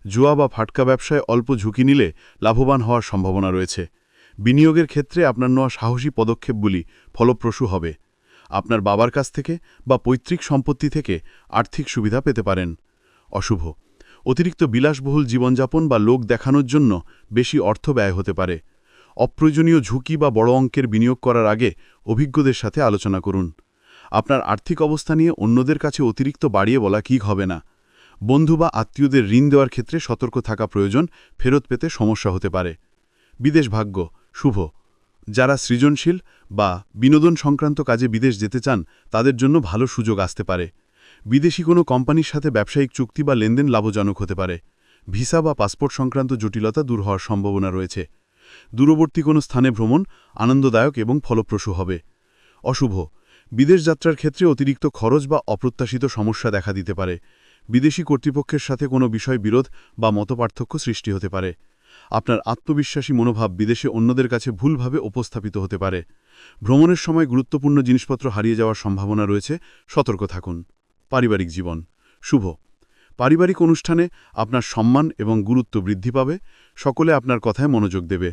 Speaker 5: জুয়া বা ফাটকা ব্যবসায় অল্প ঝুঁকি নিলে লাভবান হওয়ার সম্ভাবনা রয়েছে। বিনিয়োগের ক্ষেত্রে আপনার নেওয়া সাহসী পদক্ষেপগুলি ফলপ্রসূ হবে। আপনার বাবার কাছ থেকে বা পৈতৃক সম্পত্তি থেকে আর্থিক সুবিধা পেতে পারেন। অশুভ অতিরিক্ত বিলাসবহুল জীবনযাপন বা লোক দেখানোর জন্য বেশি অর্থ ব্যয় হতে পারে। অপ্রয়োজনীয় ঝুঁকি বা বড় অঙ্কের বিনিয়োগ করার আগে অভিজ্ঞদের সাথে আলোচনা করুন। আপনার আর্থিক অবস্থা নিয়ে অন্যদের কাছে অতিরিক্ত বাড়িয়ে বলা ঠিক হবে না। বন্ধু বা আত্মীয়দের ঋণ দেওয়ার ক্ষেত্রে সতর্ক থাকা প্রয়োজন, ফেরত পেতে সমস্যা হতে পারে। বিদেশ ভাগ্য শুভ যারা সৃজনশীল বা বিনোদন সংক্রান্ত কাজে বিদেশ যেতে চান তাদের জন্য ভালো সুযোগ আসতে পারে। বিদেশি কোনো কোম্পানির সাথে ব্যবসায়িক চুক্তি বা লেনদেন লাভজনক হতে পারে। ভিসা বা পাসপোর্ট সংক্রান্ত জটিলতা দূর হওয়ার সম্ভাবনা রয়েছে। দূরবর্তী কোনো স্থানে ভ্রমণ আনন্দদায়ক এবং ফলপ্রসূ হবে। অশুভ বিদেশ যাত্রার ক্ষেত্রে অতিরিক্ত খরচ বা অপ্রত্যাশিত সমস্যা দেখা দিতে পারে। বিদেশি কর্তৃপক্ষের সাথে কোনো বিষয় বিরোধ বা মতপার্থক্য সৃষ্টি হতে পারে। আপনার আত্মবিশ্বাসী মনোভাব বিদেশে অন্যদের কাছে ভুলভাবে উপস্থাপিত হতে পারে। ভ্রমণের সময় গুরুত্বপূর্ণ জিনিসপত্র হারিয়ে যাওয়ার সম্ভাবনা রয়েছে, সতর্ক থাকুন। পারিবারিক জীবন শুভ পারিবারিক অনুষ্ঠানে আপনার সম্মান এবং গুরুত্ব বৃদ্ধি পাবে। সকলে আপনার কথায় মনোযোগ দেবে।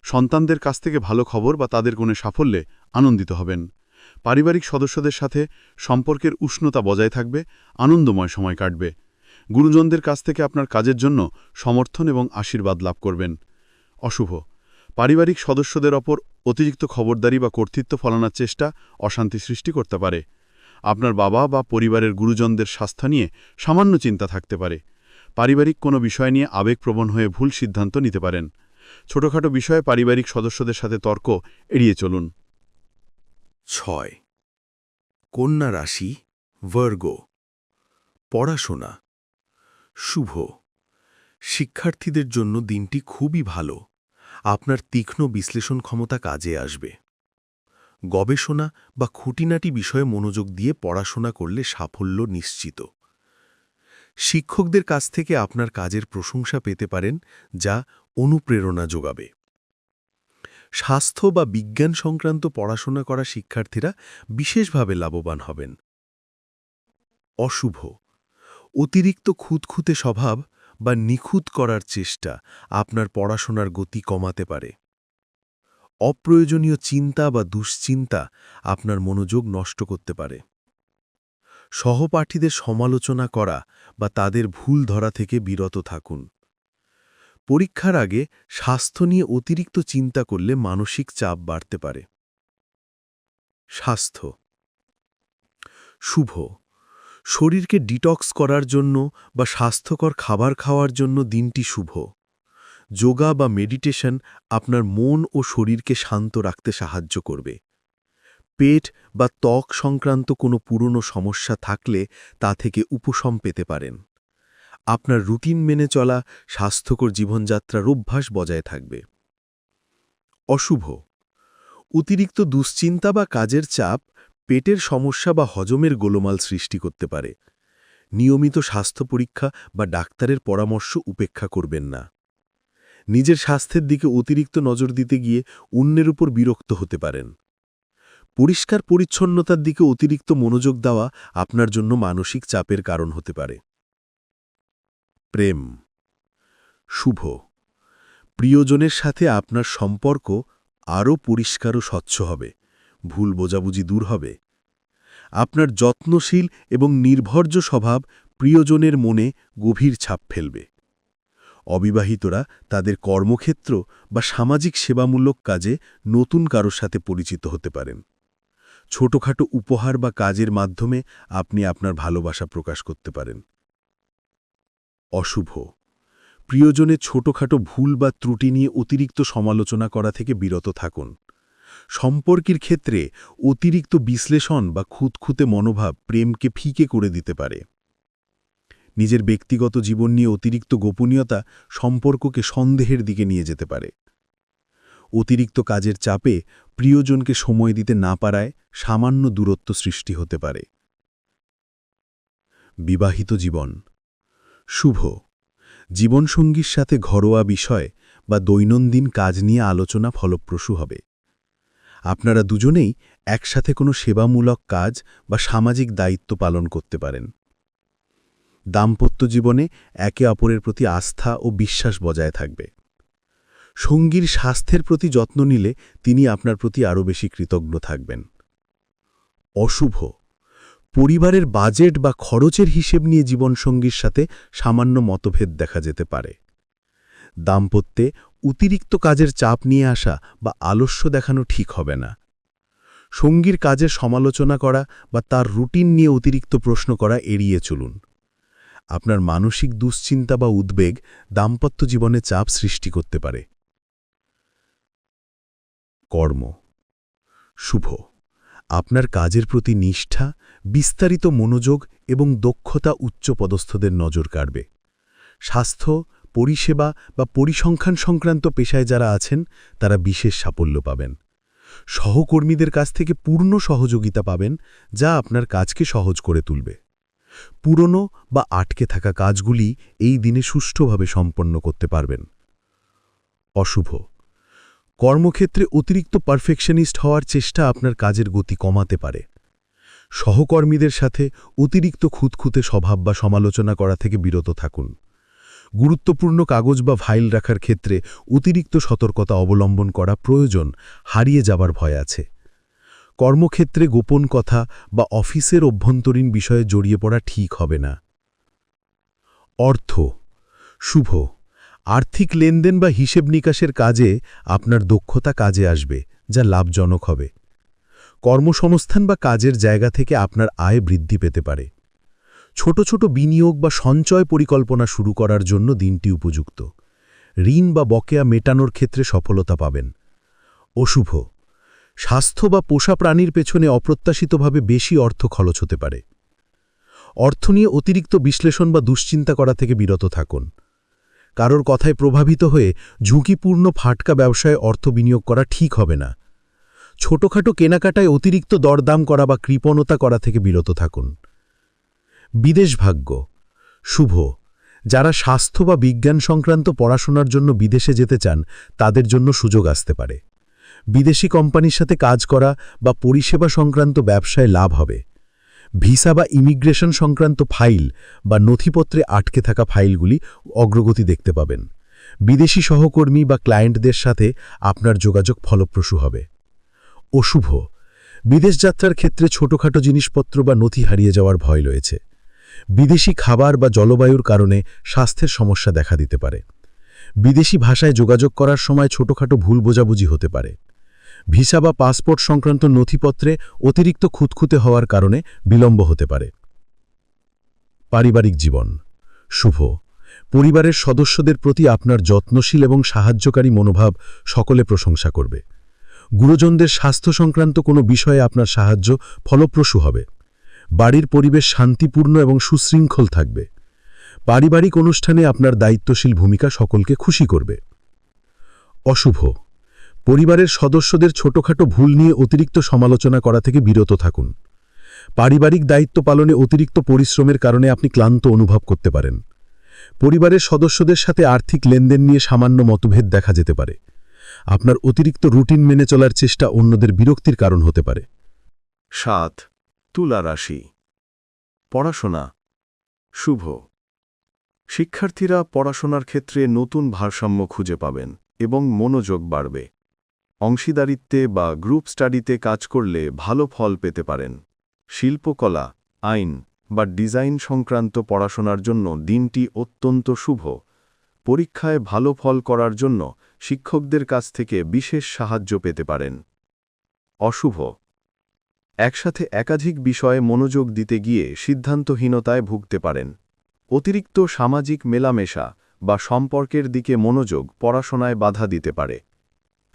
Speaker 5: সন্তানদের কাছ থেকে ভালো খবর বা তাদের কোনো সাফল্যে আনন্দিত হবেন। পারিবারিক সদস্যদের সাথে সম্পর্কের উষ্ণতা বজায় থাকবে, আনন্দময় সময় কাটবে। গুরুজনদের কাছ থেকে আপনার কাজের জন্য সমর্থন এবং আশীর্বাদ লাভ করবেন। অশুভ পারিবারিক সদস্যদের ওপর অতিরিক্ত খবরদারি বা কর্তৃত্ব ফলানোর চেষ্টা অশান্তি সৃষ্টি করতে পারে। আপনার বাবা বা পরিবারের গুরুজনদের স্বাস্থ্য নিয়ে সামান্য চিন্তা থাকতে পারে। পারিবারিক কোনো বিষয় নিয়ে আবেগপ্রবণ হয়ে ভুল সিদ্ধান্ত নিতে পারেন। ছোটখাটো বিষয়ে পারিবারিক সদস্যদের সাথে তর্ক এড়িয়ে চলুন।
Speaker 6: 6 কন্যা রাশি ভার্গ পড়াশোনা শুভ শিক্ষার্থীদের জন্য দিনটি খুবই ভালো। আপনার তীক্ষ্ণ বিশ্লেষণ ক্ষমতা কাজে আসবে। গবেষণা বা খুঁটিনাটি বিষয়ে মনোযোগ দিয়ে পড়াশোনা করলে সাফল্য নিশ্চিত। শিক্ষকদের কাছ থেকে আপনার কাজের প্রশংসা পেতে পারেন, যা অনুপ্রেরণা যোগাবে। স্বাস্থ্য বা বিজ্ঞান সংক্রান্ত পড়াশোনা করা শিক্ষার্থীরা বিশেষভাবে লাভবান হবেন। অশুভ অতিরিক্ত খুঁতখুঁতে স্বভাব বা নিখুঁত করার চেষ্টা আপনার পড়াশোনার গতি কমাতে পারে। অপ্রয়োজনীয় চিন্তা বা দুশ্চিন্তা আপনার মনোযোগ নষ্ট করতে পারে। সহপাঠীদের সমালোচনা করা বা তাদের ভুল ধরা থেকে বিরত থাকুন। পরীক্ষার আগে স্বাস্থ্য নিয়ে অতিরিক্ত চিন্তা করলে মানসিক চাপ বাড়তে পারে। স্বাস্থ্য শুভ শরীরকে ডিটক্স করার জন্য বা স্বাস্থ্যকর খাবার খাওয়ার জন্য দিনটি শুভ। যোগা বা মেডিটেশন আপনার মন ও শরীরকে শান্ত রাখতে সাহায্য করবে। পেট বা ত্বক সংক্রান্ত কোনো পুরনো সমস্যা থাকলে তা থেকে উপশম পেতে পারেন। আপনার রুটিন মেনে চলা স্বাস্থ্যকর জীবনযাত্রার অভ্যাস বজায় থাকবে। অশুভ অতিরিক্ত দুশ্চিন্তা বা কাজের চাপ পেটের সমস্যা বা হজমের গোলমাল সৃষ্টি করতে পারে। নিয়মিত স্বাস্থ্য পরীক্ষা বা ডাক্তারের পরামর্শ উপেক্ষা করবেন না। নিজের স্বাস্থ্যের দিকে অতিরিক্ত নজর দিতে গিয়ে অন্যের উপর বিরক্ত হতে পারেন। পরিষ্কার পরিচ্ছন্নতার দিকে অতিরিক্ত মনোযোগ দেওয়া আপনার জন্য মানসিক চাপের কারণ হতে পারে। প্রেম শুভ প্রিয়জনের সাথে আপনার সম্পর্ক আরও পরিষ্কার ও স্বচ্ছ হবে, ভুল বোঝাবুঝি দূর হবে। আপনার যত্নশীল এবং নির্ভরজ স্বভাব প্রিয়জনের মনে গভীর ছাপ ফেলবে। অবিবাহিতরা তাদের কর্মক্ষেত্র বা সামাজিক সেবামূলক কাজে নতুন কারোর সাথে পরিচিত হতে পারেন। ছোটখাটো উপহার বা কাজের মাধ্যমে আপনি আপনার ভালোবাসা প্রকাশ করতে পারেন। অশুভ, প্রিয়জনের ছোটখাটো ভুল বা ত্রুটি নিয়ে অতিরিক্ত সমালোচনা করা থেকে বিরত থাকুন। সম্পর্কের ক্ষেত্রে অতিরিক্ত বিশ্লেষণ বা খুঁতখুঁতে মনোভাব প্রেমকে ফিকে করে দিতে পারে। নিজের ব্যক্তিগত জীবন নিয়ে অতিরিক্ত গোপনীয়তা সম্পর্ককে সন্দেহের দিকে নিয়ে যেতে পারে। অতিরিক্ত কাজের চাপে প্রিয়জনকে সময় দিতে না পারায় সামান্য দূরত্ব সৃষ্টি হতে পারে। বিবাহিত জীবন শুভ, জীবনসঙ্গীর সাথে ঘরোয়া বিষয় বা দৈনন্দিন কাজ নিয়ে আলোচনা ফলপ্রসূ হবে। আপনারা দুজনেই একসাথে কোনো সেবামূলক কাজ বা সামাজিক দায়িত্ব পালন করতে পারেন। দাম্পত্য জীবনে একে অপরের প্রতি আস্থা ও বিশ্বাস বজায় থাকবে। সঙ্গীর স্বাস্থ্যের প্রতি যত্ন নিলে তিনি আপনার প্রতি আরও বেশি কৃতজ্ঞ থাকবেন। অশুভ, পরিবারের বাজেট বা খরচের হিসেব নিয়ে জীবনসঙ্গীর সাথে সামান্য মতভেদ দেখা যেতে পারে। দাম্পত্যে অতিরিক্ত কাজের চাপ নিয়ে আসা বা আলস্য দেখানো ঠিক হবে না। সঙ্গীর কাজের সমালোচনা করা বা তার রুটিন নিয়ে অতিরিক্ত প্রশ্ন করা এড়িয়ে চলুন। আপনার মানসিক দুশ্চিন্তা বা উদ্বেগ দাম্পত্য জীবনে চাপ সৃষ্টি করতে পারে। কর্ম শুভ, আপনার কাজের প্রতি নিষ্ঠা, বিস্তারিত মনোযোগ এবং দক্ষতা উচ্চপদস্থদের নজর কাড়বে। স্বাস্থ্য, পরিষেবা বা পরিসংখ্যান সংক্রান্ত পেশায় যারা আছেন তারা বিশেষ সাফল্য পাবেন। সহকর্মীদের কাছ থেকে পূর্ণ সহযোগিতা পাবেন, যা আপনার কাজকে সহজ করে তুলবে। পুরনো বা আটকে থাকা কাজগুলি এই দিনে সুষ্ঠুভাবে সম্পন্ন করতে পারবেন। অশুভ, কর্মক্ষেত্রে অতিরিক্ত পারফেকশনিস্ট হওয়ার চেষ্টা আপনার কাজের গতি কমাতে পারে। সহকর্মীদের সাথে অতিরিক্ত খুঁতখুঁতে স্বভাব বা সমালোচনা করা থেকে বিরত থাকুন। গুরুত্বপূর্ণ কাগজ বা ফাইল রাখার ক্ষেত্রে অতিরিক্ত সতর্কতা অবলম্বন করা প্রয়োজন, হারিয়ে যাবার ভয় আছে। কর্মক্ষেত্রে গোপন কথা বা অফিসের অভ্যন্তরীণ বিষয়ে জড়িয়ে পড়া ঠিক হবে না। অর্থ শুভ, আর্থিক লেনদেন বা হিসেব নিকাশের কাজে আপনার দক্ষতা কাজে আসবে, যা লাভজনক হবে। কর্মসংস্থান বা কাজের জায়গা থেকে আপনার আয় বৃদ্ধি পেতে পারে। ছোট ছোট বিনিয়োগ বা সঞ্চয় পরিকল্পনা শুরু করার জন্য দিনটি উপযুক্ত। ঋণ বা বকেয়া মেটানোর ক্ষেত্রে সফলতা পাবেন। অশুভ, স্বাস্থ্য বা পোষা প্রাণীর পেছনে অপ্রত্যাশিতভাবে বেশি অর্থ খরচ হতে পারে। অর্থ নিয়ে অতিরিক্ত বিশ্লেষণ বা দুশ্চিন্তা করা থেকে বিরত থাকুন। কারোর কথায় প্রভাবিত হয়ে ঝুঁকিপূর্ণ ফাটকা ব্যবসায় অর্থ বিনিয়োগ করা ঠিক হবে না। ছোটখাটো কেনাকাটায় অতিরিক্ত দরদাম করা বা কৃপণতা করা থেকে বিরত থাকুন। বিদেশ ভাগ্য শুভ, যারা স্বাস্থ্য বা বিজ্ঞান সংক্রান্ত পড়াশোনার জন্য বিদেশে যেতে চান তাদের জন্য সুযোগ আসতে পারে। বিদেশি কোম্পানির সাথে কাজ করা বা পরিষেবা সংক্রান্ত ব্যবসায় লাভ হবে। ভিসা বা ইমিগ্রেশন সংক্রান্ত ফাইল বা নথিপত্রে আটকে থাকা ফাইলগুলি অগ্রগতি দেখতে পাবেন। বিদেশি সহকর্মী বা ক্লায়েন্টদের সাথে আপনার যোগাযোগ ফলপ্রসূ হবে। অশুভ, বিদেশ যাত্রার ক্ষেত্রে ছোটখাটো জিনিসপত্র বা নথি হারিয়ে যাওয়ার ভয় রয়েছে। বিদেশি খাবার বা জলবায়ুর কারণে স্বাস্থ্যের সমস্যা দেখা দিতে পারে। বিদেশি ভাষায় যোগাযোগ করার সময় ছোটখাটো ভুল বোঝাবুঝি হতে পারে। ভিসা বা পাসপোর্ট সংক্রান্ত নথিপত্রে অতিরিক্ত খুঁতখুঁতে হওয়ার কারণে বিলম্ব হতে পারে। পারিবারিক জীবন শুভ, পরিবারের সদস্যদের প্রতি আপনার যত্নশীল এবং সাহায্যকারী মনোভাব সকলে প্রশংসা করবে। গুরুজনদের স্বাস্থ্য সংক্রান্ত কোনো বিষয়ে আপনার সাহায্য ফলপ্রসূ হবে। বাড়ির পরিবেশ শান্তিপূর্ণ এবং সুশৃঙ্খল থাকবে। পারিবারিক অনুষ্ঠানে আপনার দায়িত্বশীল ভূমিকা সকলকে খুশি করবে। অশুভ, পরিবারের সদস্যদের ছোটখাটো ভুল নিয়ে অতিরিক্ত সমালোচনা করা থেকে বিরত থাকুন। পারিবারিক দায়িত্ব পালনে অতিরিক্ত পরিশ্রমের কারণে আপনি ক্লান্ত অনুভব করতে পারেন। পরিবারের সদস্যদের সাথে আর্থিক লেনদেন নিয়ে সামান্য মতভেদ দেখা যেতে পারে। আপনার অতিরিক্ত রুটিন মেনে চলার চেষ্টা অন্যদের বিরক্তির কারণ হতে পারে।
Speaker 5: 7 তুলা রাশি পড়াশোনা শুভ, শিক্ষার্থীরা পড়াশোনার ক্ষেত্রে নতুন ভারসাম্য খুঁজে পাবেন এবং মনোযোগ বাড়বে।
Speaker 6: অংশীদারিত্বে বা গ্রুপ স্টাডিতে কাজ করলে ভালো ফল পেতে পারেন। শিল্পকলা, আইন বা ডিজাইন সংক্রান্ত পড়াশোনার জন্য দিনটি অত্যন্ত শুভ। পরীক্ষায় ভালো ফল করার জন্য শিক্ষকদের কাছ থেকে বিশেষ সাহায্য পেতে পারেন। অশুভ, একসাথে একাধিক বিষয়ে মনোযোগ দিতে গিয়ে সিদ্ধান্তহীনতায় ভুগতে পারেন। অতিরিক্ত সামাজিক মেলামেশা বা সম্পর্কের দিকে মনোযোগ পড়াশোনায় বাধা দিতে পারে।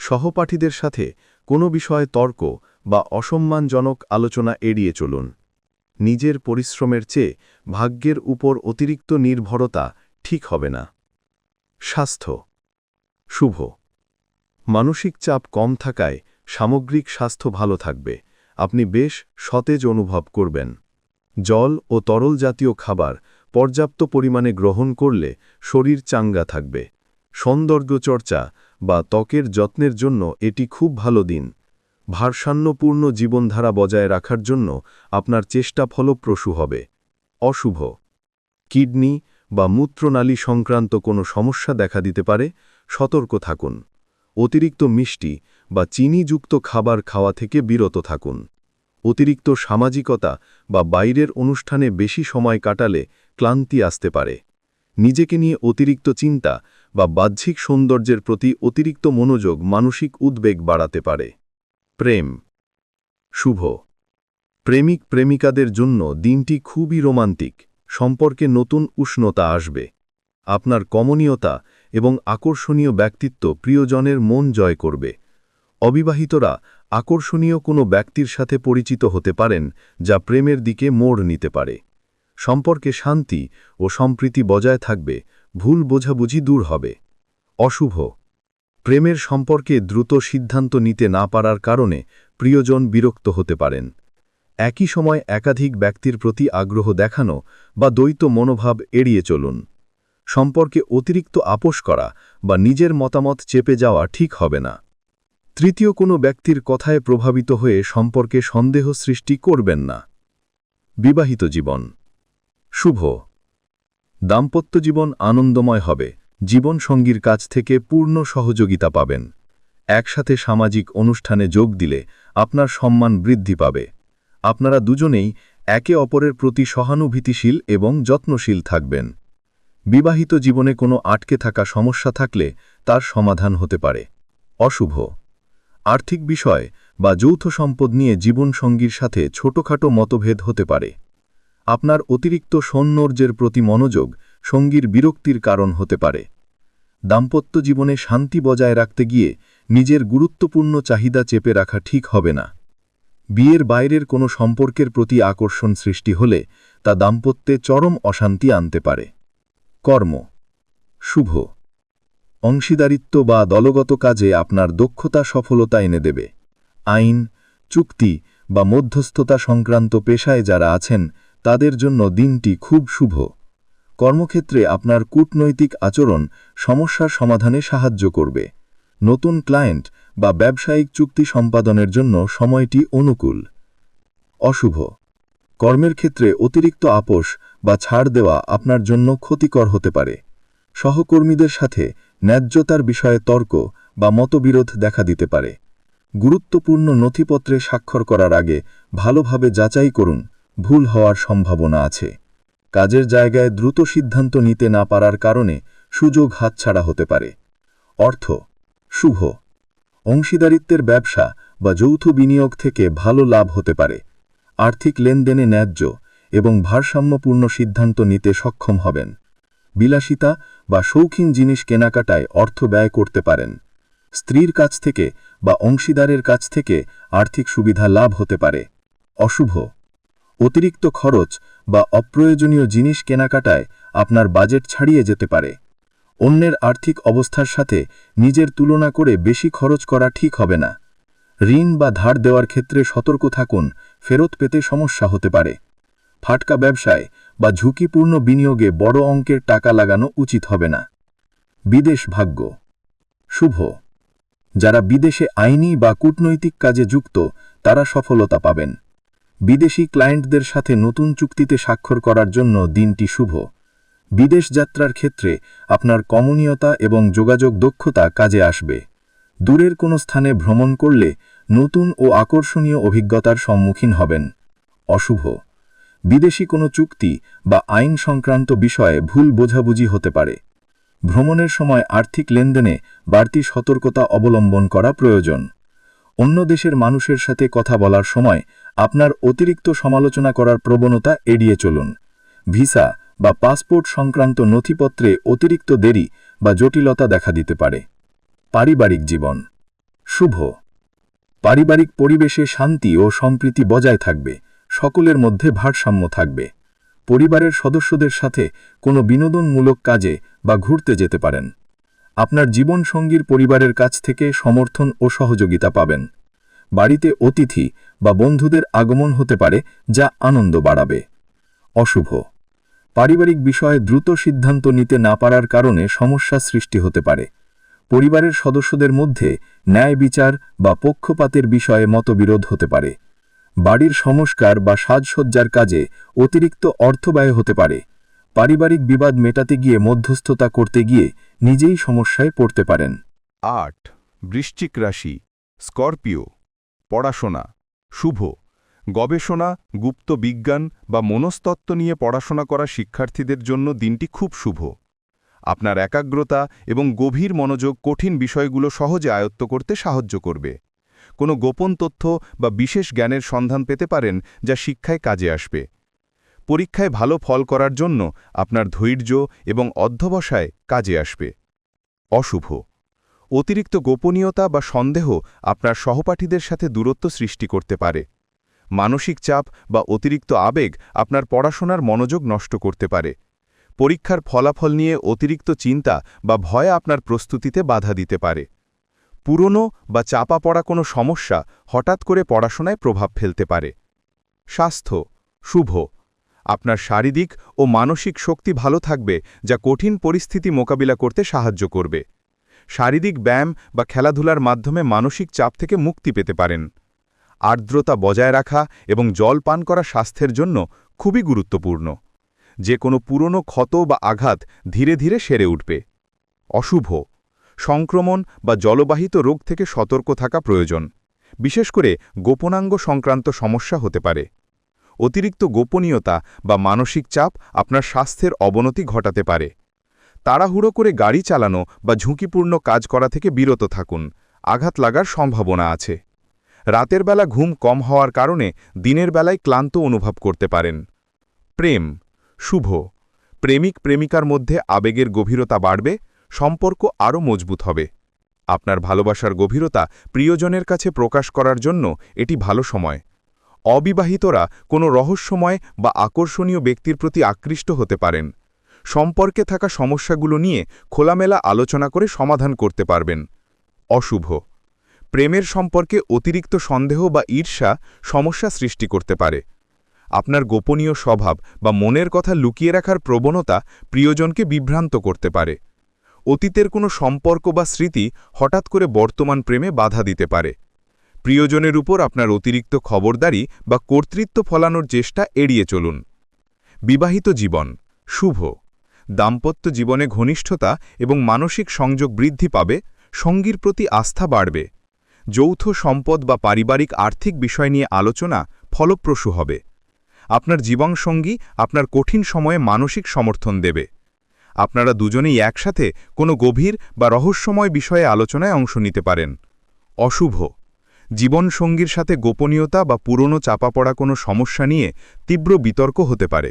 Speaker 6: সহপাঠীদের সাথে কোনো বিষয়ে তর্ক বা অসম্মানজনক আলোচনা এড়িয়ে চলুন। নিজের পরিশ্রমের চেয়ে ভাগ্যের উপর অতিরিক্ত নির্ভরতা ঠিক হবে না। স্বাস্থ্য শুভ, মানসিক চাপ কম থাকায় সামগ্রিক স্বাস্থ্য ভালো থাকবে। আপনি বেশ সতেজ অনুভব করবেন। জল ও তরল জাতীয় খাবার পর্যাপ্ত পরিমাণে গ্রহণ করলে শরীর চাঙ্গা থাকবে। সৌন্দর্যচর্চা বা ত্বকের যত্নের জন্য এটি খুব ভালো দিন। ভারসাম্যপূর্ণ জীবনধারা বজায় রাখার জন্য আপনার চেষ্টা ফলপ্রসূ হবে। অশুভ, কিডনি বা মূত্রনালী সংক্রান্ত কোনো সমস্যা দেখা দিতে পারে, সতর্ক থাকুন। অতিরিক্ত মিষ্টি বা চিনিযুক্ত খাবার খাওয়া থেকে বিরত থাকুন। অতিরিক্ত সামাজিকতা বা বাইরের অনুষ্ঠানে বেশি সময় কাটালে ক্লান্তি আসতে পারে। নিজেকে নিয়ে অতিরিক্ত চিন্তা বা বাহ্যিক সৌন্দর্যের প্রতি অতিরিক্ত মনোযোগ মানসিক উদ্বেগ বাড়াতে পারে। প্রেম শুভ, প্রেমিক প্রেমিকাদের জন্য দিনটি খুবই রোমান্টিক। সম্পর্কে নতুন উষ্ণতা আসবে। আপনার কমনীয়তা এবং আকর্ষণীয় ব্যক্তিত্ব প্রিয়জনের মন জয় করবে। অবিবাহিতরা আকর্ষণীয় কোনো ব্যক্তির সাথে পরিচিত হতে পারেন, যা প্রেমের দিকে মোড় নিতে পারে। সম্পর্কে শান্তি ও সম্প্রীতি বজায় থাকবে, ভুল বোঝাবুঝি দূর হবে। অশুভ, প্রেমের সম্পর্কে দ্রুত সিদ্ধান্ত নিতে না পারার কারণে প্রিয়জন বিরক্ত হতে পারেন। একই সময় একাধিক ব্যক্তির প্রতি আগ্রহ দেখানো বা দ্বৈত মনোভাব এড়িয়ে চলুন। সম্পর্কে অতিরিক্ত আপোষ করা বা নিজের মতামত চেপে যাওয়া ঠিক হবে না। তৃতীয় কোনো ব্যক্তির কথায় প্রভাবিত হয়ে সম্পর্কে সন্দেহ সৃষ্টি করবেন না। বিবাহিত জীবন শুভ, দাম্পত্য জীবন আনন্দময় হবে। জীবনসঙ্গীর কাছ থেকে পূর্ণ সহযোগিতা পাবেন। একসাথে সামাজিক অনুষ্ঠানে যোগ দিলে আপনার সম্মান বৃদ্ধি পাবে। আপনারা দুজনেই একে অপরের প্রতি সহানুভূতিশীল এবং যত্নশীল থাকবেন। বিবাহিত জীবনে কোনো আটকে থাকা সমস্যা থাকলে তার সমাধান হতে পারে। অশুভ, আর্থিক বিষয় বা যৌথ সম্পদ নিয়ে জীবনসঙ্গীর সাথে ছোটখাটো মতভেদ হতে পারে। আপনার অতিরিক্ত সৌন্দর্যের প্রতি মনোযোগ সঙ্গীর বিরক্তির কারণ হতে পারে। দাম্পত্য জীবনে শান্তি বজায় রাখতে গিয়ে নিজের গুরুত্বপূর্ণ চাহিদা চেপে রাখা ঠিক হবে না। বিয়ের বাইরের কোনো সম্পর্কের প্রতি আকর্ষণ সৃষ্টি হলে তা দাম্পত্যে চরম অশান্তি আনতে পারে। কর্ম শুভ, অংশীদারিত্ব বা দলগত কাজে আপনার দক্ষতা সফলতা এনে দেবে। আইন, চুক্তি বা মধ্যস্থতা সংক্রান্ত পেশায় যারা আছেন তাদের জন্য দিনটি খুব শুভ। কর্মক্ষেত্রে আপনার কূটনৈতিক আচরণ সমস্যার সমাধানে সাহায্য করবে। নতুন ক্লায়েন্ট বা ব্যবসায়িক চুক্তি সম্পাদনের জন্য সময়টি অনুকূল। অশুভ, কর্মের ক্ষেত্রে অতিরিক্ত আপোষ বা ছাড় দেওয়া আপনার জন্য ক্ষতিকর হতে পারে। সহকর্মীদের সাথে ন্যায্যতার বিষয়ে তর্ক বা মতবিরোধ দেখা দিতে পারে। গুরুত্বপূর্ণ নথিপত্রে স্বাক্ষর করার আগে ভালোভাবে যাচাই করুন, ভুল হওয়ার সম্ভাবনা আছে। কাজের জায়গায় দ্রুত সিদ্ধান্ত নিতে না পারার কারণে সুযোগ হাতছাড়া হতে পারে। অর্থ শুভ, অংশীদারিত্বের ব্যবসা বা যৌথ বিনিয়োগ থেকে ভালো লাভ হতে পারে। আর্থিক লেনদেনে ন্যায্য এবং ভারসাম্যপূর্ণ সিদ্ধান্ত নিতে সক্ষম হবেন। বিলাসিতা বা শৌখিন জিনিস কেনাকাটায় অর্থ ব্যয় করতে পারেন। স্ত্রীর কাছ থেকে বা অংশীদারের কাছ থেকে আর্থিক সুবিধা লাভ হতে পারে। অশুভ, অতিরিক্ত খরচ বা অপ্রয়োজনীয় জিনিস কেনাকাটায় আপনার বাজেট ছাড়িয়ে যেতে পারে। অন্যের আর্থিক অবস্থার সাথে নিজের তুলনা করে বেশি খরচ করা ঠিক হবে না। ঋণ বা ধার দেওয়ার ক্ষেত্রে সতর্ক থাকুন, ফেরত পেতে সমস্যা হতে পারে। ফাটকা ব্যবসায় বা ঝুঁকিপূর্ণ বিনিয়োগে বড় অঙ্কের টাকা লাগানো উচিত হবে না। বিদেশ ভাগ্য শুভ, যারা বিদেশে আইনি বা কূটনৈতিক কাজে যুক্ত তারা সফলতা পাবেন। বিদেশি ক্লায়েন্টদের সাথে নতুন চুক্তিতে স্বাক্ষর করার জন্য দিনটি শুভ। বিদেশ যাত্রার ক্ষেত্রে আপনার কমনীয়তা এবং যোগাযোগ দক্ষতা কাজে আসবে।
Speaker 7: দূরের কোনো স্থানে ভ্রমণ করলে নতুন ও আকর্ষণীয় অভিজ্ঞতার সম্মুখীন হবেন। অশুভ, বিদেশি কোনো চুক্তি বা আইন সংক্রান্ত বিষয়ে ভুল বোঝাবুঝি হতে পারে। ভ্রমণের সময় আর্থিক লেনদেনে বাড়তি সতর্কতা অবলম্বন করা প্রয়োজন। অন্য দেশের মানুষের সাথে কথা বলার সময় আপনার অতিরিক্ত সমালোচনা করার প্রবণতা এড়িয়ে চলুন। ভিসা বা পাসপোর্ট সংক্রান্ত নথিপত্রে অতিরিক্ত দেরি বা জটিলতা দেখা দিতে পারে। পারিবারিক জীবন শুভ, পারিবারিক পরিবেশে শান্তি ও সম্প্রীতি বজায় থাকবে, সকলের মধ্যে ভারসাম্য থাকবে। পরিবারের সদস্যদের সাথে কোনো বিনোদনমূলক কাজে বা ঘুরতে যেতে পারেন। আপনার জীবনসঙ্গীর পরিবারের কাছ থেকে সমর্থন ও সহযোগিতা পাবেন। বাড়িতে অতিথি বা বন্ধুদের আগমন হতে পারে, যা আনন্দ বাড়াবে। অশুভ, পারিবারিক বিষয়ে দ্রুত সিদ্ধান্ত নিতে না পারার কারণে সমস্যা সৃষ্টি হতে পারে। পরিবারের সদস্যদের মধ্যে ন্যায় বিচার বা পক্ষপাতের বিষয়ে মতবিরোধ হতে পারে। বাড়ির সংস্কার বা সাজসজ্জার কাজে অতিরিক্ত অর্থ ব্যয় হতে পারে। পারিবারিক বিবাদ মেটাতে গিয়ে মধ্যস্থতা করতে গিয়ে নিজেই সমস্যায় পড়তে পারেন।
Speaker 8: ৮ বৃশ্চিক রাশি, স্করপিও। পড়াশোনা শুভ, গবেষণা, গুপ্ত বিজ্ঞান বা মনস্তত্ত্ব নিয়ে পড়াশোনা করা শিক্ষার্থীদের জন্য দিনটি খুব শুভ। আপনার একাগ্রতা এবং গভীর মনোযোগ কঠিন বিষয়গুলো সহজে আয়ত্ত করতে সাহায্য করবে। কোনো গোপন তথ্য বা বিশেষ জ্ঞানের সন্ধান পেতে পারেন, যা শিক্ষায় কাজে আসবে। পরীক্ষায় ভালো ফল করার জন্য আপনার ধৈর্য এবং অধ্যবসায় কাজে আসবে। অশুভ, অতিরিক্ত গোপনীয়তা বা সন্দেহ আপনার সহপাঠীদের সাথে দূরত্ব সৃষ্টি করতে পারে। মানসিক চাপ বা অতিরিক্ত আবেগ আপনার পড়াশোনার মনোযোগ নষ্ট করতে পারে। পরীক্ষার ফলাফল নিয়ে অতিরিক্ত চিন্তা বা ভয় আপনার প্রস্তুতিতে বাধা দিতে পারে। পুরনো বা চাপা পড়া কোনো সমস্যা হঠাৎ করে পড়াশোনায় প্রভাব ফেলতে পারে। স্বাস্থ্য শুভ, আপনার শারীরিক ও মানসিক শক্তি ভালো থাকবে, যা কঠিন পরিস্থিতি মোকাবিলা করতে সাহায্য করবে। শারীরিক ব্যায়াম বা খেলাধুলার মাধ্যমে মানসিক চাপ থেকে মুক্তি পেতে পারেন। আর্দ্রতা বজায় রাখা এবং জল পান করা স্বাস্থ্যের জন্য খুবই গুরুত্বপূর্ণ। যে কোনো পুরনো ক্ষত বা আঘাত ধীরে ধীরে সেরে উঠবে। অশুভ, সংক্রমণ বা জলবাহিত রোগ থেকে সতর্ক থাকা প্রয়োজন, বিশেষ করে গোপনাঙ্গ সংক্রান্ত সমস্যা হতে পারে। অতিরিক্ত গোপনীয়তা বা মানসিক চাপ আপনার স্বাস্থ্যের অবনতি ঘটাতে পারে। তাড়াহুড়ো করে গাড়ি চালানো বা ঝুঁকিপূর্ণ কাজ করা থেকে বিরত থাকুন, আঘাত লাগার সম্ভাবনা আছে। রাতের বেলা ঘুম কম হওয়ার কারণে দিনের বেলায় ক্লান্ত অনুভব করতে পারেন। প্রেম শুভ, প্রেমিক প্রেমিকার মধ্যে আবেগের গভীরতা বাড়বে, সম্পর্ক আরও মজবুত হবে। আপনার ভালোবাসার গভীরতা প্রিয়জনের কাছে প্রকাশ করার জন্য এটি ভালো সময়। অবিবাহিতরা কোনো রহস্যময় বা আকর্ষণীয় ব্যক্তির প্রতি আকৃষ্ট হতে পারেন। সম্পর্কে থাকা সমস্যাগুলো নিয়ে খোলামেলা আলোচনা করে সমাধান করতে পারবেন। অশুভ, প্রেমের সম্পর্কে অতিরিক্ত সন্দেহ বা ঈর্ষা সমস্যা সৃষ্টি করতে পারে। আপনার গোপনীয় স্বভাব বা মনের কথা লুকিয়ে রাখার প্রবণতা প্রিয়জনকে বিভ্রান্ত করতে পারে। অতীতের কোনো সম্পর্ক বা স্মৃতি হঠাৎ করে বর্তমান প্রেমে বাধা দিতে পারে। প্রিয়জনের উপর আপনার অতিরিক্ত খবরদারি বা কর্তৃত্ব ফলানোর চেষ্টা এড়িয়ে চলুন। বিবাহিত জীবন শুভ, দাম্পত্য জীবনে ঘনিষ্ঠতা এবং মানসিক সংযোগ বৃদ্ধি পাবে, সঙ্গীর প্রতি আস্থা বাড়বে। যৌথ সম্পদ বা পারিবারিক আর্থিক বিষয় নিয়ে আলোচনা ফলপ্রসূ হবে। আপনার জীবনসঙ্গী আপনার কঠিন সময়ে মানসিক সমর্থন দেবে। আপনারা দুজনেই একসাথে কোনো গভীর বা রহস্যময় বিষয়ে আলোচনায় অংশ নিতে পারেন। অশুভ, জীবনসঙ্গীর সাথে গোপনীয়তা বা পুরনো চাপা পড়া কোনো সমস্যা নিয়ে তীব্র বিতর্ক হতে পারে।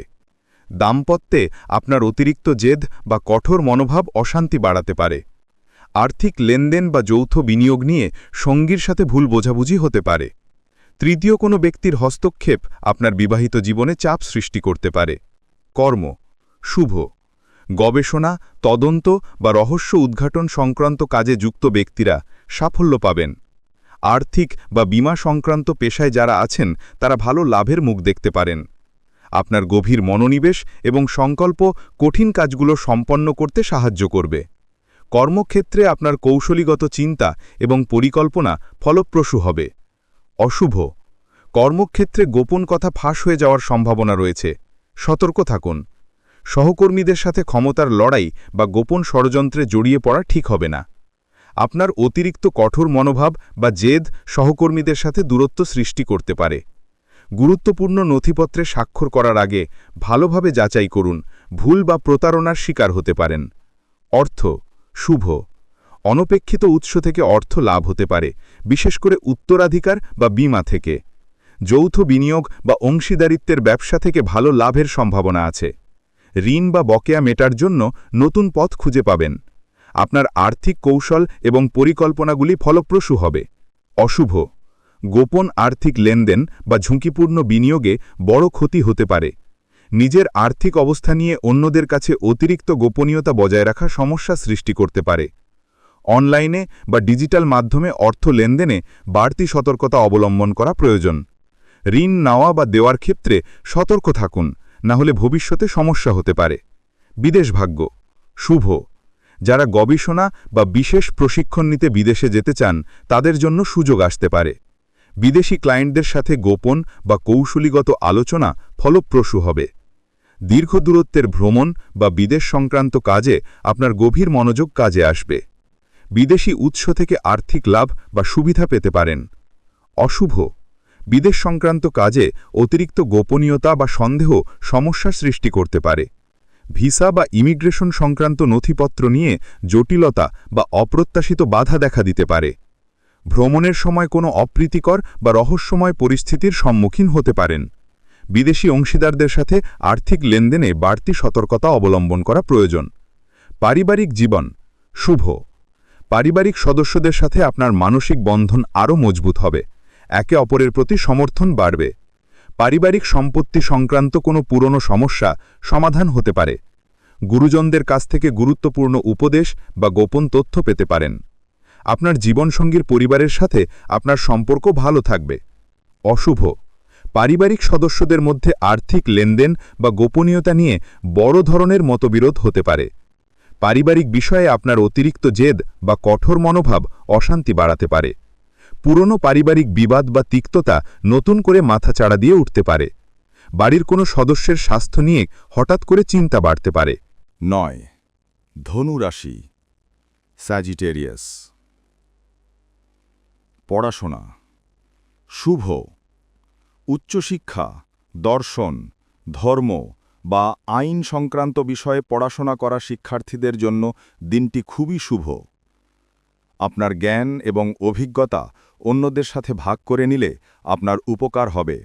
Speaker 8: দাম্পত্যে আপনার অতিরিক্ত জেদ বা কঠোর মনোভাব অশান্তি বাড়াতে পারে। আর্থিক লেনদেন বা যৌথ বিনিয়োগ নিয়ে সঙ্গীর সাথে ভুল বোঝাবুঝি হতে পারে। তৃতীয় কোনো ব্যক্তির হস্তক্ষেপ আপনার বিবাহিত জীবনে চাপ সৃষ্টি করতে পারে। কর্ম শুভ, গবেষণা, তদন্ত বা রহস্য উদ্ঘাটন সংক্রান্ত কাজে যুক্ত ব্যক্তিরা সাফল্য পাবেন। আর্থিক বা বীমা সংক্রান্ত পেশায় যারা আছেন তারা ভালো লাভের মুখ দেখতে পারেন। আপনার গভীর মনোনিবেশ এবং সংকল্প কঠিন কাজগুলো সম্পন্ন করতে সাহায্য করবে। কর্মক্ষেত্রে আপনার কৌশলীগত চিন্তা এবং পরিকল্পনা ফলপ্রসূ হবে। অশুভ, কর্মক্ষেত্রে গোপন কথা ফাঁস হয়ে যাওয়ার সম্ভাবনা রয়েছে, সতর্ক থাকুন। সহকর্মীদের সাথে ক্ষমতার লড়াই বা গোপন ষড়যন্ত্রে জড়িয়ে পড়া ঠিক হবে না। আপনার অতিরিক্ত কঠোর মনোভাব বা জেদ সহকর্মীদের সাথে দূরত্ব সৃষ্টি করতে পারে। গুরুত্বপূর্ণ নথিপত্রে স্বাক্ষর করার আগে ভালোভাবে যাচাই করুন, ভুল বা প্রতারণার শিকার হতে পারেন। অর্থ শুভ। অনপেক্ষিত উৎস থেকে অর্থ লাভ হতে পারে, বিশেষ করে উত্তরাধিকার বা বীমা থেকে। যৌথ বিনিয়োগ বা অংশীদারিত্বের ব্যবসা থেকে ভালো লাভের সম্ভাবনা আছে। ঋণ বা বকেয়া মেটার জন্য নতুন পথ খুঁজে পাবেন। আপনার আর্থিক কৌশল এবং পরিকল্পনাগুলি ফলপ্রসূ হবে। অশুভ। গোপন আর্থিক লেনদেন বা ঝুঁকিপূর্ণ বিনিয়োগে বড় ক্ষতি হতে পারে। নিজের আর্থিক অবস্থা নিয়ে অন্যদের কাছে অতিরিক্ত গোপনীয়তা বজায় রাখা সমস্যা সৃষ্টি করতে পারে। অনলাইনে বা ডিজিটাল মাধ্যমে অর্থ লেনদেনে বাড়তি সতর্কতা অবলম্বন করা প্রয়োজন। ঋণ নেওয়া বা দেওয়ার ক্ষেত্রে সতর্ক থাকুন, না হলে ভবিষ্যতে সমস্যা হতে পারে। বিদেশ ভাগ্য শুভ। যারা গবেষণা বা বিশেষ প্রশিক্ষণ নিতে বিদেশে যেতে চান তাদের জন্য সুযোগ আসতে পারে। বিদেশি ক্লায়েন্টদের সাথে গোপন বা কৌশলীগত আলোচনা ফলপ্রসূ হবে। দীর্ঘ দূরত্বের ভ্রমণ বা বিদেশ সংক্রান্ত কাজে আপনার গভীর মনোযোগ কাজে আসবে। বিদেশি উৎস থেকে আর্থিক লাভ বা সুবিধা পেতে পারেন। অশুভ। বিদেশ সংক্রান্ত কাজে অতিরিক্ত গোপনীয়তা বা সন্দেহ সমস্যা সৃষ্টি করতে পারে। ভিসা বা ইমিগ্রেশন সংক্রান্ত নথিপত্র নিয়ে জটিলতা বা অপ্রত্যাশিত বাধা দেখা দিতে পারে। ভ্রমণের সময় কোনো অপ্রীতিকর বা রহস্যময় পরিস্থিতির সম্মুখীন হতে পারেন। বিদেশি অংশীদারদের সাথে আর্থিক লেনদেনে বাড়তি সতর্কতা অবলম্বন করা প্রয়োজন। পারিবারিক জীবন শুভ। পারিবারিক সদস্যদের সাথে আপনার মানসিক বন্ধন আরও মজবুত হবে, একে অপরের প্রতি সমর্থন বাড়বে। পারিবারিক সম্পত্তি সংক্রান্ত কোনো পুরনো সমস্যা সমাধান হতে পারে। গুরুজনদের কাছ থেকে গুরুত্বপূর্ণ উপদেশ বা গোপন তথ্য পেতে পারেন। আপনার জীবনসঙ্গীর পরিবারের সাথে আপনার সম্পর্ক ভালো থাকবে। অশুভ। পারিবারিক সদস্যদের মধ্যে আর্থিক লেনদেন বা গোপনীয়তা নিয়ে বড় ধরনের মতবিরোধ হতে পারে। পারিবারিক বিষয়ে আপনার অতিরিক্ত জেদ বা কঠোর মনোভাব অশান্তি বাড়াতে পারে। পুরনো পারিবারিক বিবাদ বা তিক্ততা নতুন করে মাথাচাড়া দিয়ে উঠতে পারে। বাড়ির কোনো সদস্যের স্বাস্থ্য নিয়ে হঠাৎ করে চিন্তা বাড়তে পারে। 9 ধনু রাশি স্যাজিটেরিয়াস। পড়াশোনা শুভ। উচ্চশিক্ষা, দর্শন, ধর্ম বা আইন সংক্রান্ত বিষয়ে পড়াশোনা করা শিক্ষার্থীদের জন্য দিনটি খুবই শুভ। আপনার জ্ঞান এবং অভিজ্ঞতা অন্যদের সাথে ভাগ করে নিলে আপনার উপকার হবে।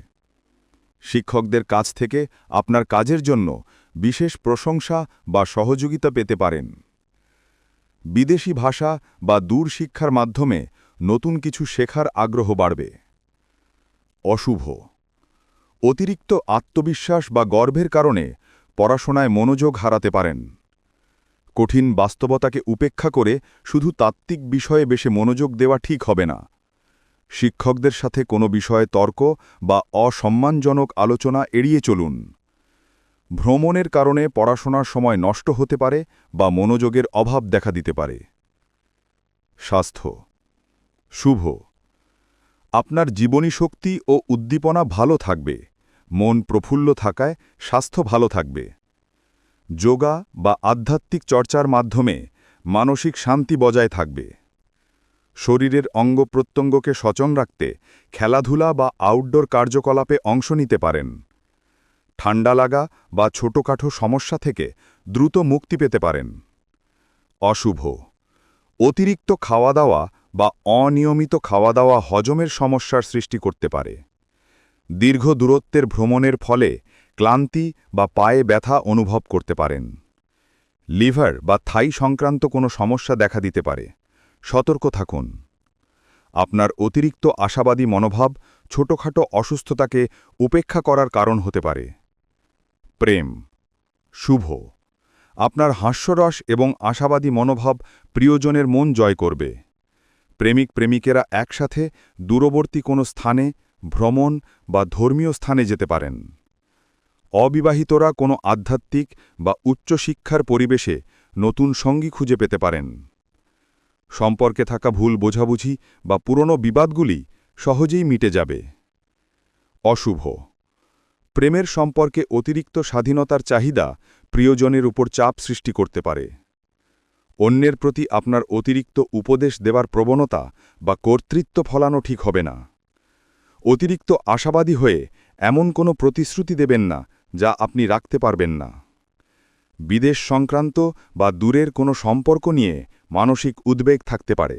Speaker 8: শিক্ষকদের কাছ থেকে আপনার কাজের জন্য বিশেষ প্রশংসা বা সহযোগিতা পেতে পারেন। বিদেশি ভাষা বা দূর শিক্ষার মাধ্যমে নতুন কিছু শেখার আগ্রহ বাড়বে। অশুভ। অতিরিক্ত আত্মবিশ্বাস বা গর্বের কারণে পড়াশোনায় মনোযোগ হারাতে পারেন। কঠিন বাস্তবতাকে উপেক্ষা করে শুধু তাত্ত্বিক বিষয়ে বেশি মনোযোগ দেওয়া ঠিক হবে না। শিক্ষকদের সাথে কোনো বিষয়ে তর্ক বা অসম্মানজনক আলোচনা এড়িয়ে চলুন। ভ্রমণের কারণে পড়াশোনার সময় নষ্ট হতে পারে বা মনোযোগের অভাব দেখা দিতে পারে। স্বাস্থ্য শুভ। আপনার জীবনী শক্তি ও উদ্দীপনা ভালো থাকবে। মন প্রফুল্ল থাকায় স্বাস্থ্য ভালো থাকবে। যোগা বা আধ্যাত্মিক চর্চার মাধ্যমে মানসিক শান্তি বজায় থাকবে। শরীরের অঙ্গপ্রত্যঙ্গকে সচল রাখতে খেলাধুলা বা আউটডোর কার্যকলাপে অংশ নিতে পারেন। ঠান্ডা লাগা বা ছোটখাটো সমস্যা থেকে দ্রুত মুক্তি পেতে পারেন। অশুভ। অতিরিক্ত খাওয়া দাওয়া বা অনিয়মিত খাওয়া দাওয়া হজমের সমস্যার সৃষ্টি করতে পারে। দীর্ঘ দূরত্বের ভ্রমণের ফলে ক্লান্তি বা পায়ে ব্যথা অনুভব করতে পারেন। লিভার বা থাই সংক্রান্ত কোনো সমস্যা দেখা দিতে পারে, সতর্ক থাকুন। আপনার অতিরিক্ত আশাবাদী মনোভাব ছোটখাটো অসুস্থতাকে উপেক্ষা করার কারণ হতে পারে। প্রেম শুভ। আপনার হাস্যরস এবং আশাবাদী মনোভাব প্রিয়জনের মন জয় করবে। প্রেমিক প্রেমিকেরা একসাথে দূরবর্তী কোনো স্থানে, ভ্রমণ বা ধর্মীয় স্থানে যেতে পারেন। অবিবাহিতরা কোনো আধ্যাত্মিক বা উচ্চশিক্ষার পরিবেশে নতুন সঙ্গী খুঁজে পেতে পারেন। সম্পর্কে থাকা ভুল বোঝাবুঝি বা পুরনো বিবাদগুলি সহজেই মিটে যাবে। অশুভ। প্রেমের সম্পর্কে অতিরিক্ত স্বাধীনতার চাহিদা প্রিয়জনের উপর চাপ সৃষ্টি করতে পারে। অন্যের প্রতি আপনার অতিরিক্ত উপদেশ দেবার প্রবণতা বা কর্তৃত্ব ফলানো ঠিক হবে না। অতিরিক্ত আশাবাদী হয়ে এমন কোনো প্রতিশ্রুতি দেবেন না যা আপনি রাখতে পারবেন না। বিদেশ সংক্রান্ত বা দূরের কোনো সম্পর্ক নিয়ে মানসিক উদ্বেগ থাকতে পারে।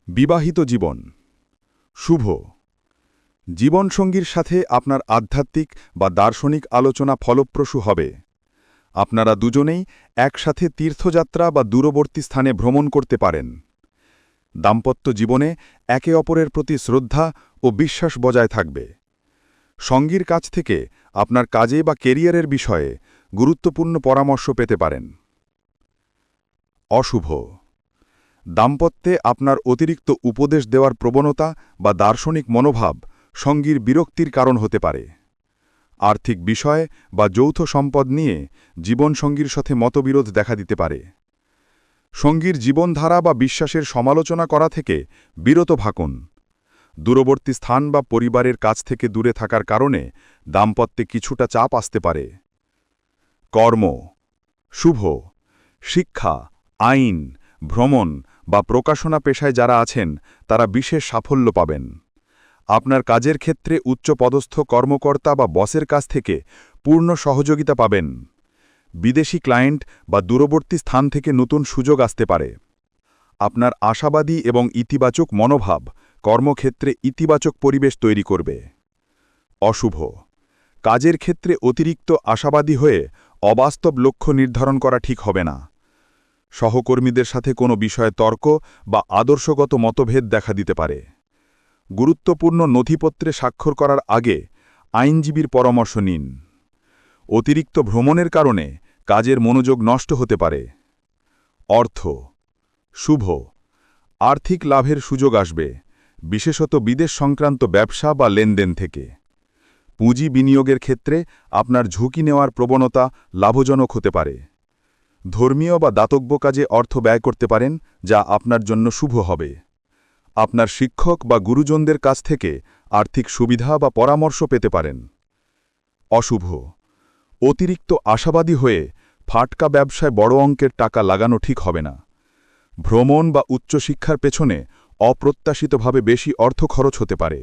Speaker 8: বিবাহিত জীবন শুভ। জীবনসঙ্গীর সাথে আপনার আধ্যাত্মিক বা দার্শনিক আলোচনা ফলপ্রসূ হবে। আপনারা দুজনেই একসাথে তীর্থযাত্রা বা দূরবর্তী স্থানে ভ্রমণ করতে পারেন। দাম্পত্য জীবনে একে অপরের প্রতি শ্রদ্ধা ও বিশ্বাস বজায় থাকবে। সঙ্গীর কাছ থেকে আপনার কাজে বা কেরিয়ারের বিষয়ে গুরুত্বপূর্ণ পরামর্শ পেতে পারেন। অশুভ। দাম্পত্যে আপনার অতিরিক্ত উপদেশ দেওয়ার প্রবণতা বা দার্শনিক মনোভাব সঙ্গীর বিরক্তির কারণ হতে পারে। আর্থিক বিষয় বা যৌথ সম্পদ নিয়ে জীবনসঙ্গীর সাথে মতবিরোধ দেখা দিতে পারে। সঙ্গীর জীবনধারা বা বিশ্বাসের সমালোচনা করা থেকে বিরত থাকুন। দূরবর্তী স্থান বা পরিবারের কাছ থেকে দূরে থাকার কারণে দাম্পত্যে কিছুটা চাপ আসতে পারে। কর্ম শুভ। শিক্ষা, আইন, ভ্রমণ বা প্রকাশনা পেশায় যারা আছেন তারা বিশেষ সাফল্য পাবেন। আপনার কাজের ক্ষেত্রে উচ্চপদস্থ কর্মকর্তা বা বসের কাছ থেকে পূর্ণ সহযোগিতা পাবেন। বিদেশি ক্লায়েন্ট বা দূরবর্তী স্থান থেকে নতুন সুযোগ আসতে পারে। আপনার আশাবাদী এবং ইতিবাচক মনোভাব কর্মক্ষেত্রে ইতিবাচক পরিবেশ তৈরি করবে। অশুভ। কাজের ক্ষেত্রে অতিরিক্ত আশাবাদী হয়ে অবাস্তব লক্ষ্য নির্ধারণ করা ঠিক হবে না। সহকর্মীদের সাথে কোনো বিষয়ে তর্ক বা আদর্শগত মতভেদ দেখা দিতে পারে। গুরুত্বপূর্ণ নথিপত্রে স্বাক্ষর করার আগে আইনজীবীর পরামর্শ নিন। অতিরিক্ত ভ্রমণের কারণে কাজের মনোযোগ নষ্ট হতে পারে। অর্থ শুভ। আর্থিক লাভের সুযোগ আসবে, বিশেষত বিদেশ সংক্রান্ত ব্যবসা বা লেনদেন থেকে। পুঁজি বিনিয়োগের ক্ষেত্রে আপনার ঝুঁকি নেওয়ার প্রবণতা লাভজনক হতে পারে। ধর্মীয় বা দাতব্য কাজে অর্থ ব্যয় করতে পারেন, যা আপনার জন্য শুভ হবে। আপনার শিক্ষক বা গুরুজনদের কাছ থেকে আর্থিক সুবিধা বা পরামর্শ পেতে পারেন। অশুভ। অতিরিক্ত আশাবাদী হয়ে ফাটকা ব্যবসায় বড় অঙ্কের টাকা লাগানো ঠিক হবে না। ভ্রমণ বা উচ্চশিক্ষার পেছনে অপ্রত্যাশিতভাবে বেশি অর্থ খরচ হতে পারে।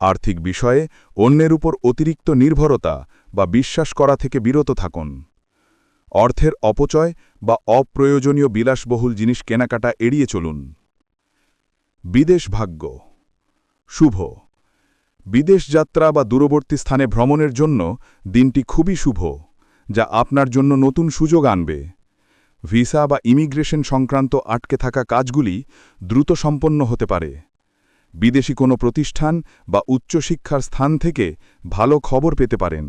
Speaker 8: আর্থিক বিষয়ে অন্যের উপর অতিরিক্ত নির্ভরতা বা বিশ্বাস করা থেকে বিরত থাকুন। অর্থের অপচয় বা অপ্রয়োজনীয় বিলাসবহুল জিনিস কেনাকাটা এড়িয়ে চলুন। বিদেশ ভাগ্য শুভ। বিদেশ যাত্রা বা দূরবর্তী স্থানে ভ্রমণের জন্য দিনটি খুবই শুভ, যা আপনার জন্য নতুন সুযোগ আনবে। ভিসা বা ইমিগ্রেশন সংক্রান্ত আটকে থাকা কাজগুলি দ্রুত সম্পন্ন হতে পারে। বিদেশি কোনো প্রতিষ্ঠান বা উচ্চশিক্ষার স্থান থেকে ভালো খবর পেতে পারেন।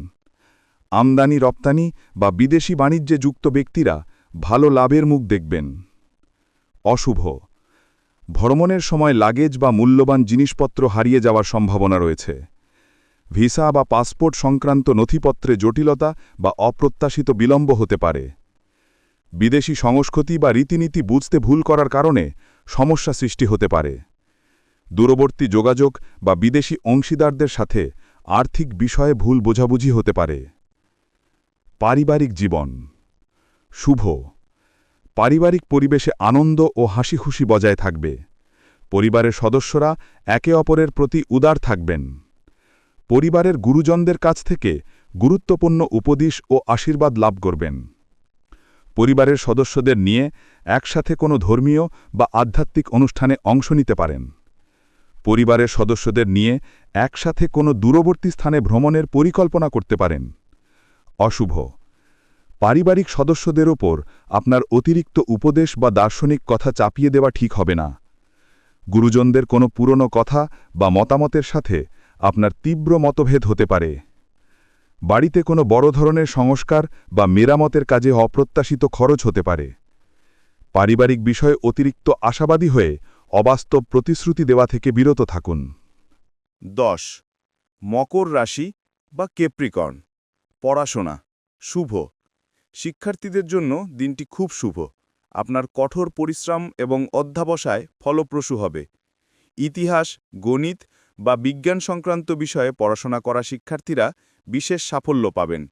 Speaker 8: আমদানি রপ্তানি বা বিদেশি বাণিজ্যে যুক্ত ব্যক্তিরা ভালো লাভের মুখ দেখবেন। অশুভ। ভ্রমণের সময় লাগেজ বা মূল্যবান জিনিসপত্র হারিয়ে যাওয়ার সম্ভাবনা রয়েছে। ভিসা বা পাসপোর্ট সংক্রান্ত নথিপত্রে জটিলতা বা অপ্রত্যাশিত বিলম্ব হতে পারে। বিদেশি সংস্কৃতি বা রীতিনীতি বুঝতে ভুল করার কারণে সমস্যা সৃষ্টি হতে পারে। দূরবর্তী যোগাযোগ বা বিদেশি অংশীদারদের সাথে আর্থিক বিষয়ে ভুল বোঝাবুঝি হতে পারে। পারিবারিক জীবন শুভ। পারিবারিক পরিবেশে আনন্দ ও হাসিখুশি বজায় থাকবে। পরিবারের সদস্যরা একে অপরের প্রতি উদার থাকবেন। পরিবারের গুরুজনদের কাছ থেকে গুরুত্বপূর্ণ উপদেশ ও আশীর্বাদ লাভ করবেন। পরিবারের সদস্যদের নিয়ে একসাথে কোনো ধর্মীয় বা আধ্যাত্মিক অনুষ্ঠানে অংশ নিতে পারেন। পরিবারের সদস্যদের নিয়ে একসাথে কোনো দূরবর্তী স্থানে ভ্রমণের পরিকল্পনা করতে পারেন। অশুভ। পারিবারিক সদস্যদের ওপর আপনার অতিরিক্ত উপদেশ বা দার্শনিক কথা চাপিয়ে দেওয়া ঠিক হবে না। গুরুজনদের কোনো পুরনো কথা বা মতামতের সাথে আপনার তীব্র মতভেদ হতে পারে। বাড়িতে কোনো বড় ধরনের সংস্কার বা মেরামতের কাজে অপ্রত্যাশিত খরচ হতে পারে। পারিবারিক বিষয়ে অতিরিক্ত আশাবাদী হয়ে অবাস্তব প্রতিশ্রুতি দেওয়া থেকে বিরত থাকুন।
Speaker 9: 10 মকর রাশি বা ক্যাপ্রিকর্ন। পড়াশোনা শুভ। শিক্ষার্থীদের জন্য দিনটি খুব শুভ। আপনার কঠোর পরিশ্রম এবং অধ্যবসায় ফলপ্রসূ হবে। ইতিহাস, গণিত বা বিজ্ঞান সংক্রান্ত বিষয়ে পড়াশোনা করা শিক্ষার্থীরা বিশেষ সাফল্য পাবেন।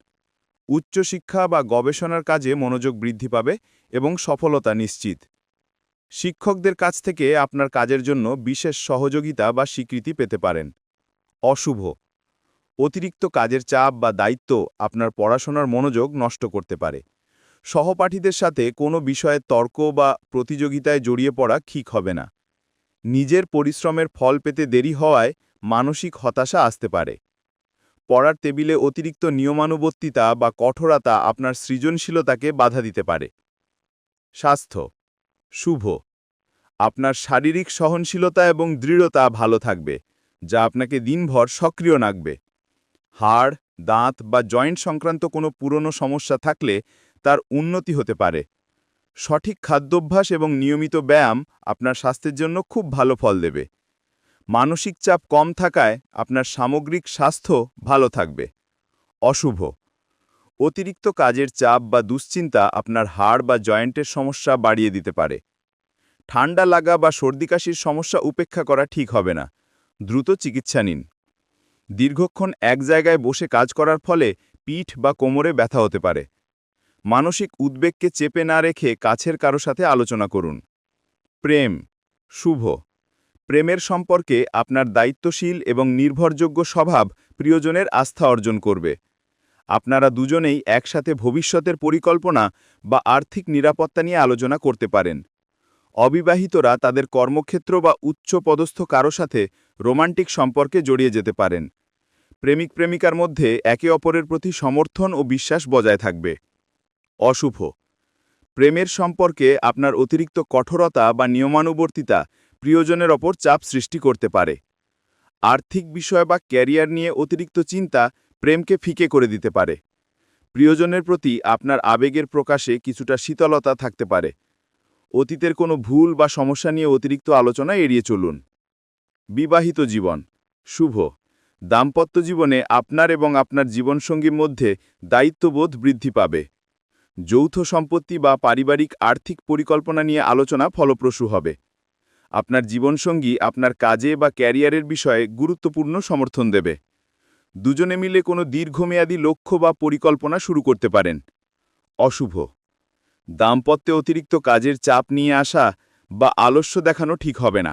Speaker 9: উচ্চশিক্ষা বা গবেষণার কাজে মনোযোগ বৃদ্ধি পাবে এবং সফলতা নিশ্চিত। শিক্ষকদের কাছ থেকে আপনার কাজের জন্য বিশেষ সহযোগিতা বা স্বীকৃতি পেতে পারেন। অশুভ, অতিরিক্ত কাজের চাপ বা দায়িত্ব আপনার পড়াশোনার মনোযোগ নষ্ট করতে পারে। সহপাঠীদের সাথে কোনো বিষয়ে তর্ক বা প্রতিযোগিতায় জড়িয়ে পড়া ঠিক হবে না। নিজের পরিশ্রমের ফল পেতে দেরি হওয়ায় মানসিক হতাশা আসতে পারে। পড়ার টেবিলে অতিরিক্ত নিয়মানুবর্তিতা বা কঠোরতা আপনার সৃজনশীলতাকে বাধা দিতে পারে। স্বাস্থ্য শুভ, আপনার শারীরিক সহনশীলতা এবং দৃঢ়তা ভালো থাকবে, যা আপনাকে দিনভর সক্রিয় রাখবে। হাড়, দাঁত বা জয়েন্ট সংক্রান্ত কোনো পুরনো সমস্যা থাকলে তার উন্নতি হতে পারে। সঠিক খাদ্যাভ্যাস এবং নিয়মিত ব্যায়াম আপনার স্বাস্থ্যের জন্য খুব ভালো ফল দেবে। মানসিক চাপ কম থাকায় আপনার সামগ্রিক স্বাস্থ্য ভালো থাকবে। অশুভ, অতিরিক্ত কাজের চাপ বা দুশ্চিন্তা আপনার হাড় বা জয়েন্টের সমস্যা বাড়িয়ে দিতে পারে। ঠান্ডা লাগা বা সর্দিকাশির সমস্যা উপেক্ষা করা ঠিক হবে না। দ্রুত চিকিৎসা নিন। দীর্ঘক্ষণ এক জায়গায় বসে কাজ করার ফলে পিঠ বা কোমরে ব্যথা হতে পারে। মানসিক উদ্বেগকে চেপে না রেখে কাছের কারো সাথে আলোচনা করুন। প্রেম শুভ, প্রেমের সম্পর্কে আপনার দায়িত্বশীল এবং নির্ভরযোগ্য স্বভাব প্রিয়জনের আস্থা অর্জন করবে। আপনারা দুজনেই একসাথে ভবিষ্যতের পরিকল্পনা বা আর্থিক নিরাপত্তা নিয়ে আলোচনা করতে পারেন। অবিবাহিতরা তাদের কর্মক্ষেত্র বা উচ্চপদস্থ কারো সাথে রোমান্টিক সম্পর্কে জড়িয়ে যেতে পারেন। প্রেমিক প্রেমিকার মধ্যে একে অপরের প্রতি সমর্থন ও বিশ্বাস বজায় থাকবে। অশুভ, প্রেমের সম্পর্কে আপনার অতিরিক্ত কঠোরতা বা নিয়মানুবর্তিতা প্রিয়জনের ওপর চাপ সৃষ্টি করতে পারে। আর্থিক বিষয় বা ক্যারিয়ার নিয়ে অতিরিক্ত চিন্তা প্রেমকে ফিকে করে দিতে পারে। প্রিয়জনের প্রতি আপনার আবেগের প্রকাশে কিছুটা শীতলতা থাকতে পারে। অতীতের কোনো ভুল বা সমস্যা নিয়ে অতিরিক্ত আলোচনা এড়িয়ে চলুন। বিবাহিত জীবন শুভ, দাম্পত্য জীবনে আপনার এবং আপনার জীবনসঙ্গীর মধ্যে দায়িত্ববোধ বৃদ্ধি পাবে। যৌথ সম্পত্তি বা পারিবারিক আর্থিক পরিকল্পনা নিয়ে আলোচনা ফলপ্রসূ হবে। আপনার জীবনসঙ্গী আপনার কাজে বা ক্যারিয়ারের বিষয়ে গুরুত্বপূর্ণ সমর্থন দেবে। দুজনে মিলে কোনো দীর্ঘমেয়াদী লক্ষ্য বা পরিকল্পনা শুরু করতে পারেন। অশুভ, দাম্পত্যে অতিরিক্ত কাজের চাপ নিয়ে আসা বা আলস্য দেখানো ঠিক হবে না।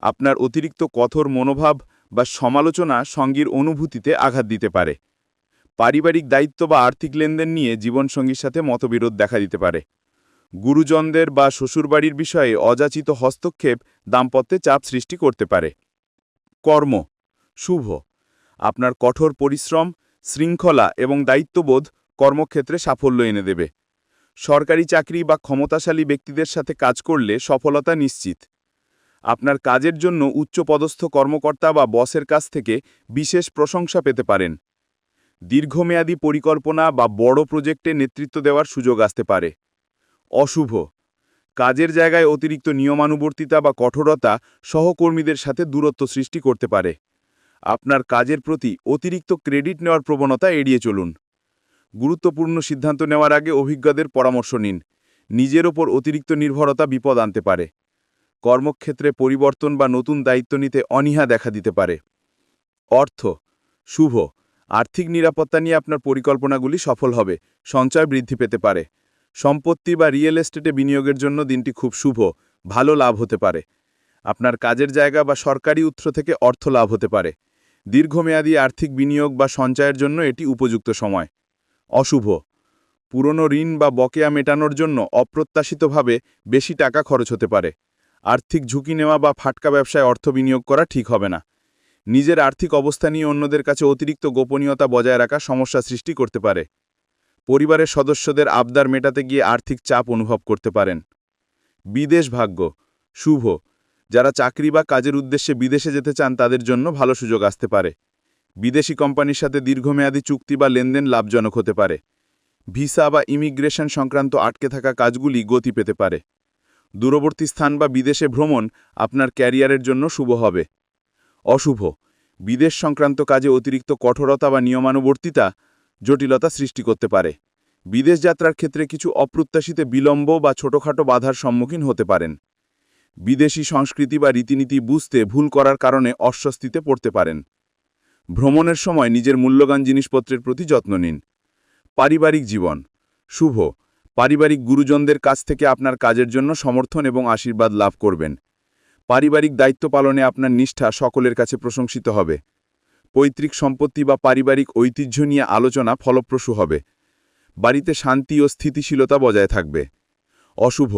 Speaker 9: আপনার অতিরিক্ত কঠোর মনোভাব বা সমালোচনা সঙ্গীর অনুভূতিতে আঘাত দিতে পারে। পারিবারিক দায়িত্ব বা আর্থিক লেনদেন নিয়ে জীবনসঙ্গীর সাথে মতবিরোধ দেখা দিতে পারে। গুরুজনদের বা শ্বশুরবাড়ির বিষয়ে অযাচিত হস্তক্ষেপ দাম্পত্যে চাপ সৃষ্টি করতে পারে। কর্ম শুভ, আপনার কঠোর পরিশ্রম, শৃঙ্খলা এবং দায়িত্ববোধ কর্মক্ষেত্রে সাফল্য এনে দেবে। সরকারি চাকরি বা ক্ষমতাশালী ব্যক্তিদের সাথে কাজ করলে সফলতা নিশ্চিত। আপনার কাজের জন্য উচ্চপদস্থ কর্মকর্তা বা বসের কাছ থেকে বিশেষ প্রশংসা পেতে পারেন। দীর্ঘমেয়াদী পরিকল্পনা বা বড় প্রজেক্টে নেতৃত্ব দেওয়ার সুযোগ আসতে পারে। অশুভ, কাজের জায়গায় অতিরিক্ত নিয়মানুবর্তিতা বা কঠোরতা সহকর্মীদের সাথে দূরত্ব সৃষ্টি করতে পারে। আপনার কাজের প্রতি অতিরিক্ত ক্রেডিট নেওয়ার প্রবণতা এড়িয়ে চলুন। গুরুত্বপূর্ণ সিদ্ধান্ত নেওয়ার আগে অভিজ্ঞদের পরামর্শ নিন। নিজের ওপর অতিরিক্ত নির্ভরতা বিপদ আনতে পারে। কর্মক্ষেত্রে পরিবর্তন বা নতুন দায়িত্ব নিতে অনীহা দেখা দিতে পারে। অর্থ শুভ, আর্থিক নিরাপত্তা নিয়ে আপনার পরিকল্পনাগুলি সফল হবে। সঞ্চয় বৃদ্ধি পেতে পারে। সম্পত্তি বা রিয়েল এস্টেটে বিনিয়োগের জন্য দিনটি খুব শুভ, ভালো লাভ হতে পারে। আপনার কাজের জায়গা বা সরকারি উৎস থেকে অর্থ লাভ হতে পারে। দীর্ঘমেয়াদী আর্থিক বিনিয়োগ বা সঞ্চয়ের জন্য এটি উপযুক্ত সময়। অশুভ, পুরনো ঋণ বা বকেয়া মেটানোর জন্য অপ্রত্যাশিতভাবে বেশি টাকা খরচ হতে পারে। আর্থিক ঝুঁকি নেওয়া বা ফাটকা ব্যবসায় অর্থ বিনিয়োগ করা ঠিক হবে না। নিজের আর্থিক অবস্থা নিয়ে অন্যদের কাছে অতিরিক্ত গোপনীয়তা বজায় রাখা সমস্যা সৃষ্টি করতে পারে। পরিবারের সদস্যদের আবদার মেটাতে গিয়ে আর্থিক চাপ অনুভব করতে পারেন। বিদেশ ভাগ্য শুভ, যারা চাকরি বা কাজের উদ্দেশ্যে বিদেশে যেতে চান তাদের জন্য ভালো সুযোগ আসতে পারে। বিদেশি কোম্পানির সাথে দীর্ঘমেয়াদী চুক্তি বা লেনদেন লাভজনক হতে পারে। ভিসা বা ইমিগ্রেশন সংক্রান্ত আটকে থাকা কাজগুলি গতি পেতে পারে। দূরবর্তী স্থান বা বিদেশে ভ্রমণ আপনার ক্যারিয়ারের জন্য শুভ হবে। অশুভ, বিদেশ সংক্রান্ত কাজে অতিরিক্ত কঠোরতা বা নিয়মানুবর্তিতা জটিলতা সৃষ্টি করতে পারে। বিদেশ যাত্রার ক্ষেত্রে কিছু অপ্রত্যাশিত বিলম্ব বা ছোটখাটো বাধার সম্মুখীন হতে পারেন। বিদেশি সংস্কৃতি বা রীতিনীতি বুঝতে ভুল করার কারণে অস্বস্তিতে পড়তে পারেন। ভ্রমণের সময় নিজের মূল্যবান জিনিসপত্রের প্রতি যত্ন নিন। পারিবারিক জীবন শুভ পারিবারিক গুরুজনদের কাছ থেকে আপনার কাজের জন্য সমর্থন এবং আশীর্বাদ লাভ করবেন পারিবারিক দায়িত্ব পালনে আপনার নিষ্ঠা সকলের কাছে প্রশংসিত হবে পৈতৃক সম্পত্তি বা পারিবারিক ঐতিহ্য নিয়ে আলোচনা ফলপ্রসূ হবে বাড়িতে শান্তি ও স্থিতিশীলতা বজায় থাকবে অশুভ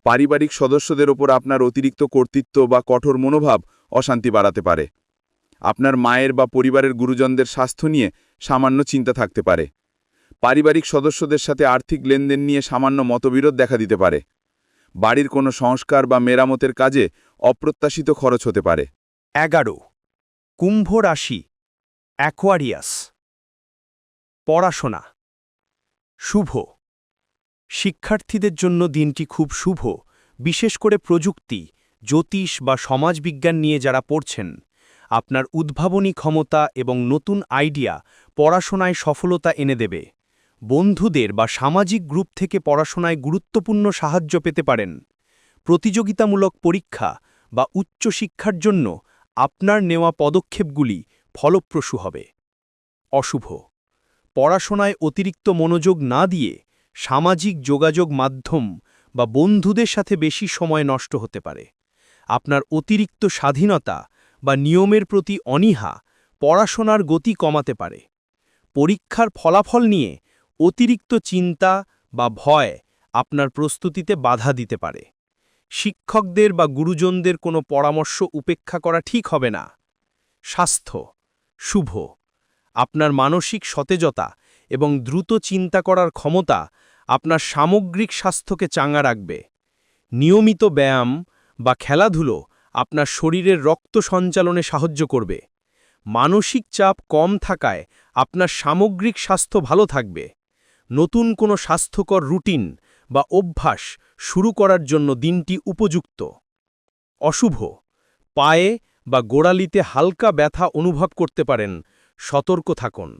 Speaker 9: পারিবারিক সদস্যদের ওপর আপনার অতিরিক্ত কর্তৃত্ব বা কঠোর মনোভাব অশান্তি বাড়াতে পারে আপনার মায়ের বা পরিবারের গুরুজনদের স্বাস্থ্য নিয়ে সামান্য চিন্তা থাকতে পারে পারিবারিক সদস্যদের সাথে আর্থিক লেনদেন নিয়ে সামান্য মতবিরোধ দেখা দিতে পারে বাড়ির কোনো সংস্কার বা মেরামতের কাজে অপ্রত্যাশিত খরচ হতে পারে
Speaker 1: 11 কুম্ভ রাশি অ্যাকোয়ারিয়াস পড়াশোনা শুভ শিক্ষার্থীদের জন্য দিনটি খুব শুভ বিশেষ করে প্রযুক্তি জ্যোতিষ বা সমাজবিজ্ঞান নিয়ে যারা পড়ছেন আপনার উদ্ভাবনী ক্ষমতা এবং নতুন আইডিয়া পড়াশোনায় সফলতা এনে দেবে বন্ধুদের বা সামাজিক গ্রুপ থেকে পড়াশোনায় গুরুত্বপূর্ণ সাহায্য পেতে পারেন প্রতিযোগিতামূলক পরীক্ষা বা উচ্চশিক্ষার জন্য আপনার নেওয়া পদক্ষেপগুলি ফলপ্রসূ হবে অশুভ পড়াশোনায় অতিরিক্ত মনোযোগ না দিয়ে সামাজিক যোগাযোগ মাধ্যম বা বন্ধুদের সাথে বেশি সময় নষ্ট হতে পারে আপনার অতিরিক্ত স্বাধীনতা বা নিয়মের প্রতি অনীহা পড়াশোনার গতি কমাতে পারে পরীক্ষার ফলাফল নিয়ে অতিরিক্ত চিন্তা বা ভয় আপনার প্রস্তুতিতে বাধা দিতে পারে শিক্ষকদের বা গুরুজনদের কোনো পরামর্শ উপেক্ষা করা ঠিক হবে না স্বাস্থ্য শুভ আপনার মানসিক সতেজতা এবং দ্রুত চিন্তা করার ক্ষমতা আপনার সামগ্রিক স্বাস্থ্যকে চাঙ্গা রাখবে নিয়মিত ব্যায়াম বা খেলাধুলো আপনার শরীরের রক্ত সঞ্চালনে সাহায্য করবে মানসিক চাপ কম থাকায় আপনার সামগ্রিক স্বাস্থ্য ভালো থাকবে নতুন কোনো স্বাস্থ্যকর রুটিন বা অভ্যাস শুরু করার জন্য দিনটি উপযুক্ত অশুভ পায়ে বা গোড়ালিতে হালকা ব্যথা অনুভব করতে পারেন সতর্ক থাকুন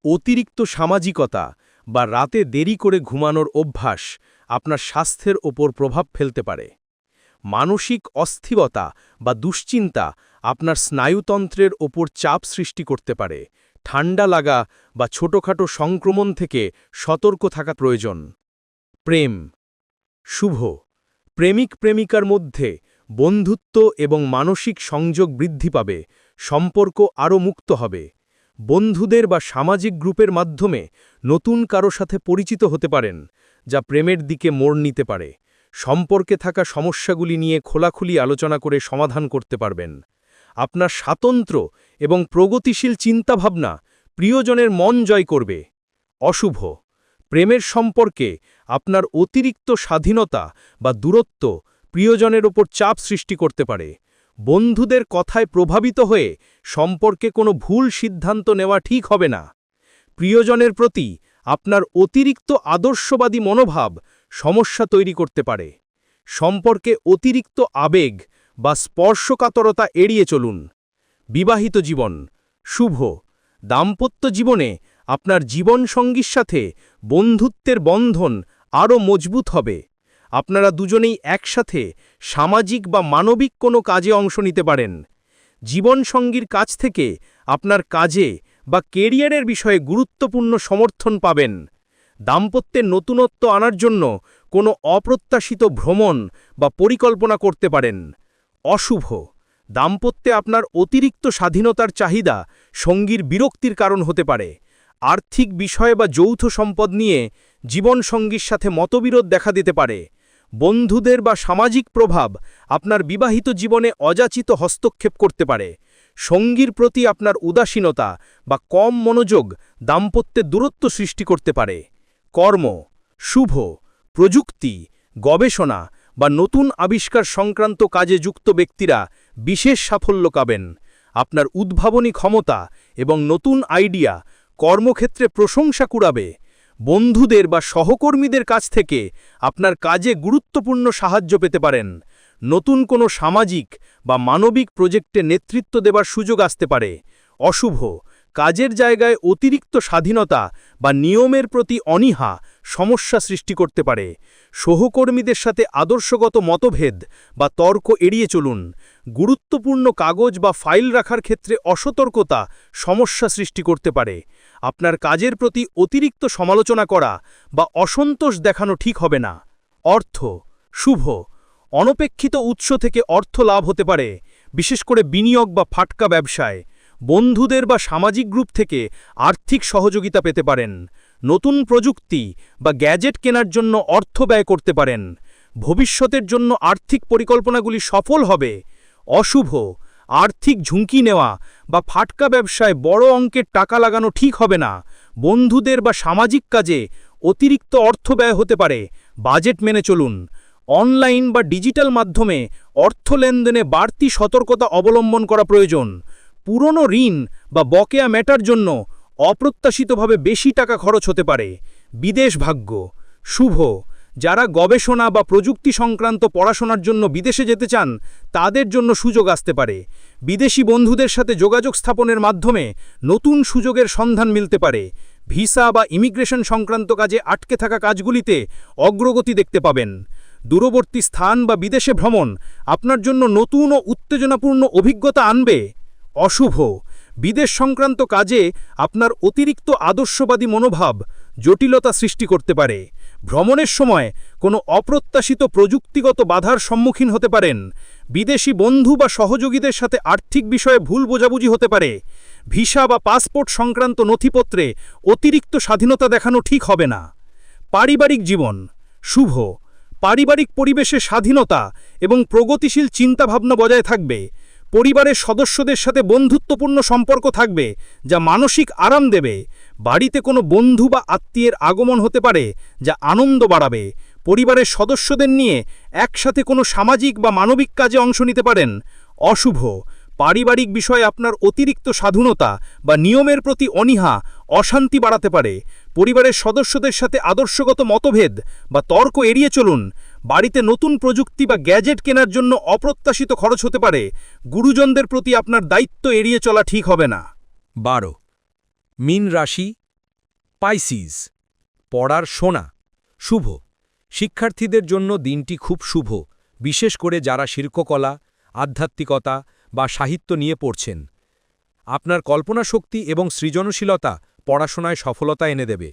Speaker 1: অতিরিক্ত সামাজিকতা বা রাতে দেরি করে ঘুমানোর অভ্যাস আপনার স্বাস্থ্যের ওপর প্রভাব ফেলতে পারে মানসিক অস্থিরতা বা দুশ্চিন্তা আপনার স্নায়ুতন্ত্রের ওপর চাপ সৃষ্টি করতে পারে ঠান্ডা লাগা বা ছোটখাটো সংক্রমণ থেকে সতর্ক থাকা প্রয়োজন প্রেম শুভ প্রেমিক প্রেমিকার মধ্যে বন্ধুত্ব এবং মানসিক সংযোগ বৃদ্ধি পাবে সম্পর্ক আরও মুক্ত হবে বন্ধুদের বা সামাজিক গ্রুপের মাধ্যমে নতুন কারো সাথে পরিচিত হতে পারেন যা প্রেমের দিকে মোড় নিতে পারে সম্পর্কে থাকা সমস্যাগুলি নিয়ে খোলাখুলি আলোচনা করে সমাধান করতে পারবেন আপনার স্বাতন্ত্র্য এবং প্রগতিশীল চিন্তাভাবনা প্রিয়জনের মন জয় করবে অশুভ প্রেমের সম্পর্কে আপনার অতিরিক্ত স্বাধীনতা বা দূরত্ব প্রিয়জনের ওপর চাপ সৃষ্টি করতে পারে বন্ধুদের কথায় প্রভাবিত হয়ে সম্পর্কে কোনো ভুল সিদ্ধান্ত নেওয়া ঠিক হবে না প্রিয়জনের প্রতি আপনার অতিরিক্ত আদর্শবাদী মনোভাব সমস্যা তৈরি করতে পারে সম্পর্কে অতিরিক্ত আবেগ বা স্পর্শকাতরতা এড়িয়ে চলুন বিবাহিত জীবন শুভ দাম্পত্য জীবনে আপনার জীবনসঙ্গীর সাথে বন্ধুত্বের বন্ধন আরও মজবুত হবে আপনারা দুজনেই একসাথে সামাজিক বা মানবিক কোনো কাজে অংশ নিতে পারেন জীবনসঙ্গীর কাছ থেকে আপনার কাজে বা কেরিয়ারের বিষয়ে গুরুত্বপূর্ণ সমর্থন পাবেন দাম্পত্যের নতুনত্ব আনার জন্য কোনো অপ্রত্যাশিত ভ্রমণ বা পরিকল্পনা করতে পারেন অশুভ দাম্পত্যে আপনার অতিরিক্ত স্বাধীনতার চাহিদা সঙ্গীর বিরক্তির কারণ হতে পারে আর্থিক বিষয় বা যৌথ সম্পদ নিয়ে জীবনসঙ্গীর সাথে মতবিরোধ দেখা দিতে পারে বন্ধুদের বা সামাজিক প্রভাব আপনার বিবাহিত জীবনে অযাচিত হস্তক্ষেপ করতে পারে সঙ্গীর প্রতি আপনার উদাসীনতা বা কম মনোযোগ দাম্পত্যে দূরত্ব সৃষ্টি করতে পারে কর্ম শুভ প্রযুক্তি গবেষণা বা নতুন আবিষ্কার সংক্রান্ত কাজে যুক্ত ব্যক্তিরা বিশেষ সাফল্য পাবেন আপনার উদ্ভাবনী ক্ষমতা এবং নতুন আইডিয়া কর্মক্ষেত্রে প্রশংসা কুড়াবে বন্ধুদের বা সহকর্মীদের কাছ থেকে আপনার কাজে গুরুত্বপূর্ণ সাহায্য পেতে পারেন নতুন কোনো সামাজিক বা মানবিক প্রজেক্টে নেতৃত্ব দেবার সুযোগ আসতে পারে অশুভ
Speaker 2: কাজের জায়গায় অতিরিক্ত স্বাধীনতা বা নিয়মের প্রতি অনীহা সমস্যা সৃষ্টি করতে পারে। সহকর্মীদের সাথে আদর্শগত মতভেদ বা তর্ক এড়িয়ে চলুন। গুরুত্বপূর্ণ কাগজ বা ফাইল রাখার ক্ষেত্রে অসতর্কতা সমস্যা সৃষ্টি করতে পারে। আপনার কাজের প্রতি অতিরিক্ত সমালোচনা করা বা অসন্তোষ দেখানো ঠিক হবে না। অর্থ শুভ, অনপেক্ষিত উৎস থেকে অর্থ লাভ হতে পারে, বিশেষ করে বিনিয়োগ বা ফাটকা ব্যবসায়। বন্ধুদের বা সামাজিক গ্রুপ থেকে আর্থিক সহযোগিতা পেতে পারেন। নতুন প্রযুক্তি বা গ্যাজেট কেনার জন্য অর্থ ব্যয় করতে পারেন। ভবিষ্যতের জন্য আর্থিক পরিকল্পনাগুলি সফল হবে। অশুভ, আর্থিক ঝুঁকি নেওয়া বা ফাটকা ব্যবসায় বড় অঙ্কের টাকা লাগানো ঠিক হবে না। বন্ধুদের বা সামাজিক কাজে অতিরিক্ত অর্থ ব্যয় হতে পারে, বাজেট মেনে চলুন। অনলাইন বা ডিজিটাল মাধ্যমে অর্থ লেনদেনে বাড়তি সতর্কতা অবলম্বন করা প্রয়োজন। পুরনো ঋণ বা বকেয়া মেটার জন্য অপ্রত্যাশিতভাবে বেশি টাকা খরচ হতে পারে। বিদেশ ভাগ্য শুভ, যারা গবেষণা বা প্রযুক্তি সংক্রান্ত পড়াশোনার জন্য বিদেশে যেতে চান তাদের জন্য সুযোগ আসতে পারে। বিদেশি বন্ধুদের সাথে যোগাযোগ স্থাপনের মাধ্যমে নতুন সুযোগের সন্ধান মিলতে পারে। ভিসা বা ইমিগ্রেশন সংক্রান্ত কাজে আটকে থাকা কাজগুলিতে অগ্রগতি দেখতে পাবেন। দূরবর্তী স্থান বা বিদেশে ভ্রমণ আপনার জন্য নতুন ও উত্তেজনাপূর্ণ অভিজ্ঞতা আনবে। অশুভ, বিদেশ সংক্রান্ত কাজে আপনার অতিরিক্ত আদর্শবাদী মনোভাব জটিলতা সৃষ্টি করতে পারে। ভ্রমণের সময় কোনো অপ্রত্যাশিত প্রযুক্তিগত বাধার সম্মুখীন হতে পারেন। বিদেশি বন্ধু বা সহযোগীদের সাথে আর্থিক বিষয়ে ভুল বোঝাবুঝি হতে পারে। ভিসা বা পাসপোর্ট সংক্রান্ত নথিপত্রে অতিরিক্ত স্বাধীনতা দেখানো ঠিক হবে না। পারিবারিক জীবন শুভ, পারিবারিক পরিবেশে স্বাধীনতা এবং প্রগতিশীল চিন্তাভাবনা বজায় থাকবে। পরিবারের সদস্যদের সাথে বন্ধুত্বপূর্ণ সম্পর্ক থাকবে, যা মানসিক আরাম দেবে। বাড়িতে কোনো বন্ধু বা আত্মীয়ের আগমন হতে পারে, যা আনন্দ বাড়াবে। পরিবারের সদস্যদের নিয়ে একসাথে কোনো সামাজিক বা মানবিক কাজে অংশ নিতে পারেন। অশুভ, পারিবারিক বিষয়ে আপনার অতিরিক্ত স্বাধীনতা বা নিয়মের প্রতি অনীহা অশান্তি বাড়াতে পারে। পরিবারের সদস্যদের সাথে আদর্শগত মতভেদ বা তর্ক এড়িয়ে চলুন। বাড়িতে নতুন প্রযুক্তি বা গ্যাজেট কেনার জন্য অপ্রত্যাশিত খরচ হতে পারে। গুরুজনদের প্রতি আপনার দায়িত্ব এড়িয়ে চলা ঠিক হবে না। 12 মীন রাশি পাইসিস, পড়ার সোনা শুভ, শিক্ষার্থীদের জন্য দিনটি খুব শুভ, বিশেষ করে যারা শিল্পকলা, আধ্যাত্মিকতা বা সাহিত্য নিয়ে পড়ছেন। আপনার কল্পনা শক্তি এবং সৃজনশীলতা পড়াশোনায় সফলতা এনে দেবে।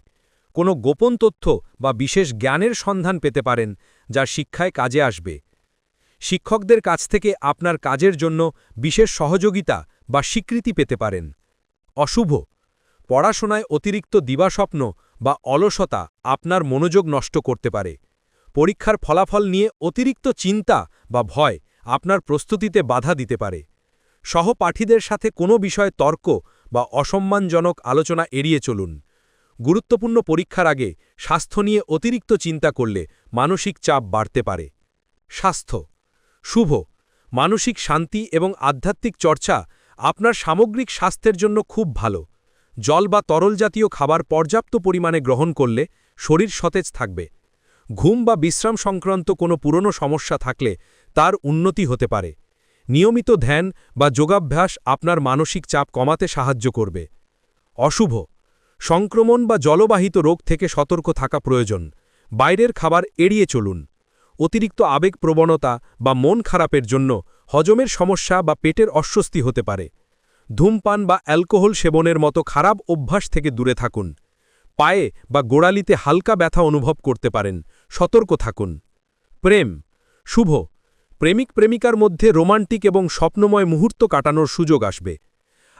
Speaker 2: কোনো গোপন তথ্য বা বিশেষ জ্ঞানের সন্ধান পেতে পারেন, যা শিক্ষায় কাজে আসবে। শিক্ষকদের কাছ থেকে আপনার কাজের জন্য বিশেষ সহযোগিতা বা স্বীকৃতি পেতে পারেন। অশুভ, পড়াশোনায় অতিরিক্ত দিবাস্বপ্ন বা অলসতা আপনার মনোযোগ নষ্ট করতে পারে। পরীক্ষার ফলাফল নিয়ে অতিরিক্ত চিন্তা বা ভয় আপনার প্রস্তুতিতে বাধা দিতে পারে। সহপাঠীদের সাথে কোনো বিষয়ে তর্ক বা অসম্মানজনক আলোচনা এড়িয়ে চলুন। গুরুত্বপূর্ণ পরীক্ষার আগে স্বাস্থ্য নিয়ে অতিরিক্ত চিন্তা করলে মানসিক চাপ বাড়তে পারে। স্বাস্থ্য শুভ, মানসিক শান্তি এবং আধ্যাত্মিক চর্চা আপনার সামগ্রিক স্বাস্থ্যের জন্য খুব ভালো। জল বা তরল জাতীয় খাবার পর্যাপ্ত পরিমাণে গ্রহণ করলে শরীর সতেজ থাকবে। ঘুম বা বিশ্রাম সংক্রান্ত কোনো পুরনো সমস্যা থাকলে তার উন্নতি হতে পারে। নিয়মিত ধ্যান বা যোগাভ্যাস আপনার মানসিক চাপ কমাতে সাহায্য করবে। অশুভ, সংক্রমণ বা জলবাহিত রোগ থেকে সতর্ক থাকা প্রয়োজন। বাইরের খাবার এড়িয়ে চলুন। অতিরিক্ত আবেগপ্রবণতা বা মন খারাপের জন্য হজমের সমস্যা বা পেটের অস্বস্তি হতে পারে। ধূমপান বা অ্যালকোহল সেবনের মতো খারাপ অভ্যাস থেকে দূরে থাকুন। পায়ে বা গোড়ালিতে হালকা ব্যথা অনুভব করতে পারেন, সতর্ক থাকুন। প্রেম শুভ, প্রেমিক প্রেমিকার মধ্যে রোমান্টিক এবং স্বপ্নময় মুহূর্ত কাটানোর সুযোগ আসবে।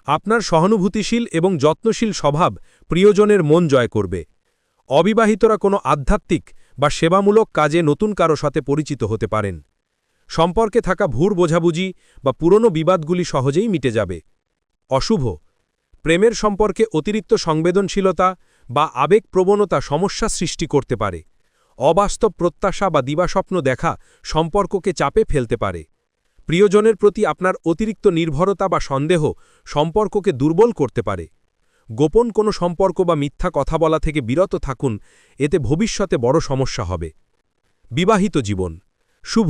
Speaker 2: আপনার সহানুভূতিশীল এবং যত্নশীল স্বভাব প্রিয়জনের মন জয় করবে। অবিবাহিতরা কোনো আধ্যাত্মিক বা সেবামূলক কাজে নতুন কারো সাথে পরিচিত হতে পারেন। সম্পর্কে থাকা ভুল বোঝাবুঝি বা পুরনো বিবাদগুলি সহজেই মিটে যাবে। অশুভ, প্রেমের সম্পর্কে অতিরিক্ত সংবেদনশীলতা বা আবেগপ্রবণতা সমস্যা সৃষ্টি করতে পারে। অবাস্তব প্রত্যাশা বা দিবাস্বপ্ন দেখা সম্পর্ককে চাপে ফেলতে পারে। প্রিয়জনের প্রতি আপনার অতিরিক্ত নির্ভরতা বা সন্দেহ সম্পর্ককে দুর্বল করতে পারে। গোপন কোনো সম্পর্ক বা মিথ্যা কথা বলা থেকে বিরত থাকুন, এতে ভবিষ্যতে বড় সমস্যা হবে। বিবাহিত জীবন শুভ,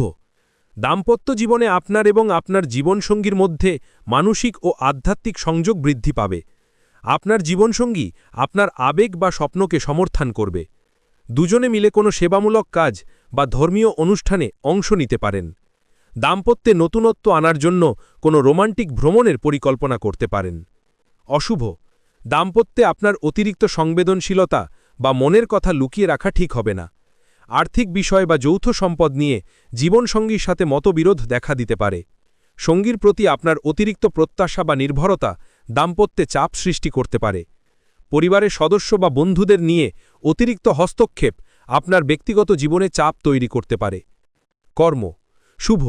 Speaker 2: দাম্পত্য জীবনে আপনার এবং আপনার জীবনসঙ্গীর মধ্যে মানসিক ও আধ্যাত্মিক সংযোগ বৃদ্ধি পাবে। আপনার জীবনসঙ্গী আপনার আবেগ বা স্বপ্নকে সমর্থন করবে। দুজনে মিলে কোনো সেবামূলক কাজ বা ধর্মীয় অনুষ্ঠানে অংশ নিতে পারেন। দাম্পত্যে নতুনত্ব আনার জন্য কোনো রোমান্টিক ভ্রমণের পরিকল্পনা করতে পারেন। অশুভ, দাম্পত্যে আপনার অতিরিক্ত সংবেদনশীলতা বা মনের কথা লুকিয়ে রাখা ঠিক হবে না। আর্থিক বিষয় বা যৌথ সম্পদ নিয়ে জীবনসঙ্গীর সাথে মতবিরোধ দেখা দিতে পারে। সঙ্গীর প্রতি আপনার অতিরিক্ত প্রত্যাশা বা নির্ভরতা দাম্পত্যে চাপ সৃষ্টি করতে পারে। পরিবারের সদস্য বা বন্ধুদের নিয়ে অতিরিক্ত হস্তক্ষেপ আপনার ব্যক্তিগত জীবনে চাপ তৈরি করতে পারে। কর্ম শুভ,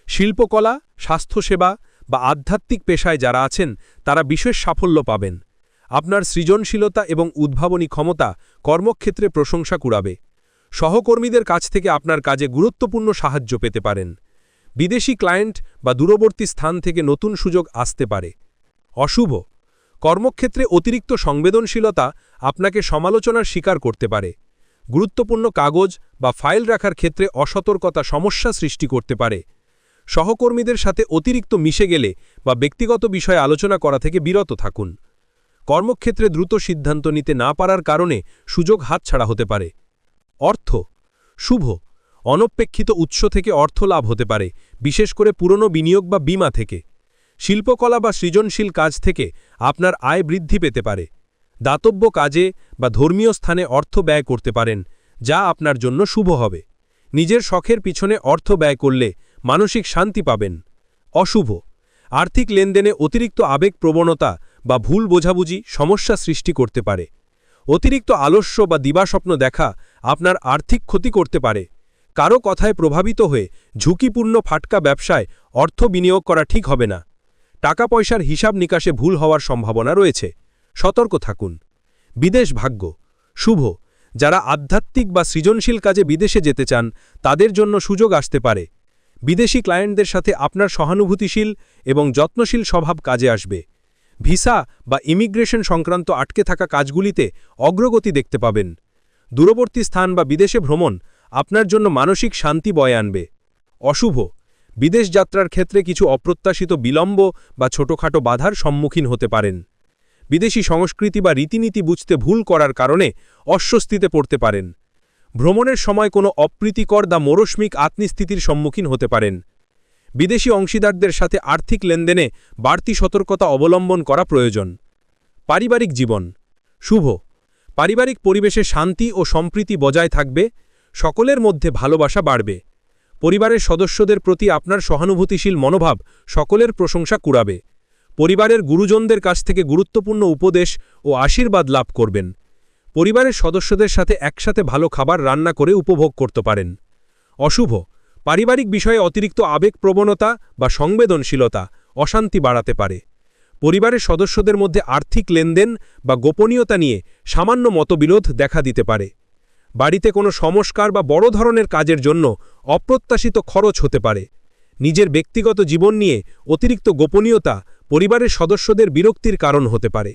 Speaker 2: শিল্পকলা, স্বাস্থ্যসেবা বা আধ্যাত্মিক পেশায় যারা আছেন তারা বিশেষ সাফল্য পাবেন। আপনার সৃজনশীলতা এবং উদ্ভাবনী ক্ষমতা কর্মক্ষেত্রে প্রশংসা কুড়াবে। সহকর্মীদের কাছ থেকে আপনার কাজে গুরুত্বপূর্ণ সাহায্য পেতে পারেন। বিদেশি ক্লায়েন্ট বা দূরবর্তী স্থান থেকে নতুন সুযোগ আসতে পারে। অশুভ, কর্মক্ষেত্রে অতিরিক্ত সংবেদনশীলতা আপনাকে সমালোচনার শিকার করতে পারে। গুরুত্বপূর্ণ কাগজ বা ফাইল রাখার ক্ষেত্রে অসতর্কতা সমস্যা সৃষ্টি করতে পারে। সহকর্মীদের সাথে অতিরিক্ত মিশে গেলে বা ব্যক্তিগত বিষয়ে আলোচনা করা থেকে বিরত থাকুন। কর্মক্ষেত্রে দ্রুত সিদ্ধান্ত নিতে না পারার কারণে সুযোগ হাতছাড়া হতে পারে। অর্থ শুভ, অনপেক্ষিত উৎস থেকে অর্থ লাভ হতে পারে, বিশেষ করে পুরনো বিনিয়োগ বা বীমা থেকে। শিল্পকলা বা সৃজনশীল কাজ থেকে আপনার আয় বৃদ্ধি পেতে পারে। দাতব্য কাজে বা ধর্মীয় স্থানে অর্থ ব্যয় করতে পারেন, যা আপনার জন্য শুভ হবে। নিজের শখের পিছনে অর্থ ব্যয় করলে মানসিক শান্তি পাবেন। অশুভ, আর্থিক লেনদেনে অতিরিক্ত আবেগপ্রবণতা বা ভুল বোঝাবুঝি সমস্যা সৃষ্টি করতে পারে। অতিরিক্ত আলস্য বা দিবাস্বপ্ন দেখা আপনার আর্থিক ক্ষতি করতে পারে। কারো কথায় প্রভাবিত হয়ে ঝুঁকিপূর্ণ ফাটকা ব্যবসায় অর্থ বিনিয়োগ করা ঠিক হবে না। টাকা পয়সার হিসাব নিকাশে ভুল হওয়ার সম্ভাবনা রয়েছে, সতর্ক থাকুন। বিদেশ ভাগ্য শুভ, যারা আধ্যাত্মিক বা সৃজনশীল কাজে বিদেশে যেতে চান তাদের জন্য সুযোগ আসতে পারে। বিদেশি ক্লায়েন্টদের সাথে আপনার সহানুভূতিশীল এবং যত্নশীল স্বভাব কাজে আসবে। ভিসা বা ইমিগ্রেশন সংক্রান্ত আটকে থাকা কাজগুলিতে অগ্রগতি দেখতে পাবেন। দূরবর্তী স্থান বা বিদেশে ভ্রমণ আপনার জন্য মানসিক শান্তি বয়ে আনবে। অশুভ, বিদেশ যাত্রার ক্ষেত্রে কিছু অপ্রত্যাশিত বিলম্ব বা ছোটখাটো বাধার সম্মুখীন হতে পারেন। বিদেশি সংস্কৃতি বা রীতিনীতি বুঝতে ভুল করার কারণে অস্বস্তিতে পড়তে পারেন। ভ্রমণের সময় কোনো অপ্রীতিকর বা মরস্মিক আত্মস্থিতির সম্মুখীন হতে পারেন। বিদেশি অংশীদারদের সাথে আর্থিক লেনদেনে বাড়তি সতর্কতা অবলম্বন করা প্রয়োজন। পারিবারিক জীবন শুভ, পারিবারিক পরিবেশে শান্তি ও সম্প্রীতি বজায় থাকবে, সকলের মধ্যে ভালোবাসা বাড়বে। পরিবারের সদস্যদের প্রতি আপনার সহানুভূতিশীল মনোভাব সকলের প্রশংসা কুড়াবে। পরিবারের গুরুজনদের কাছ থেকে গুরুত্বপূর্ণ উপদেশ ও আশীর্বাদ লাভ করবেন। পরিবারের সদস্যদের সাথে একসাথে ভালো খাবার রান্না করে উপভোগ করতে পারেন। অশুভ, পারিবারিক বিষয়ে অতিরিক্ত আবেগপ্রবণতা বা সংবেদনশীলতা অশান্তি বাড়াতে পারে। পরিবারের সদস্যদের মধ্যে আর্থিক লেনদেন বা গোপনীয়তা নিয়ে সামান্য মতবিরোধ দেখা দিতে পারে। বাড়িতে কোনো সংস্কার বা বড় ধরনের কাজের জন্য অপ্রত্যাশিত খরচ হতে পারে। নিজের ব্যক্তিগত জীবন নিয়ে অতিরিক্ত গোপনীয়তা পরিবারের সদস্যদের বিরক্তির কারণ হতে পারে।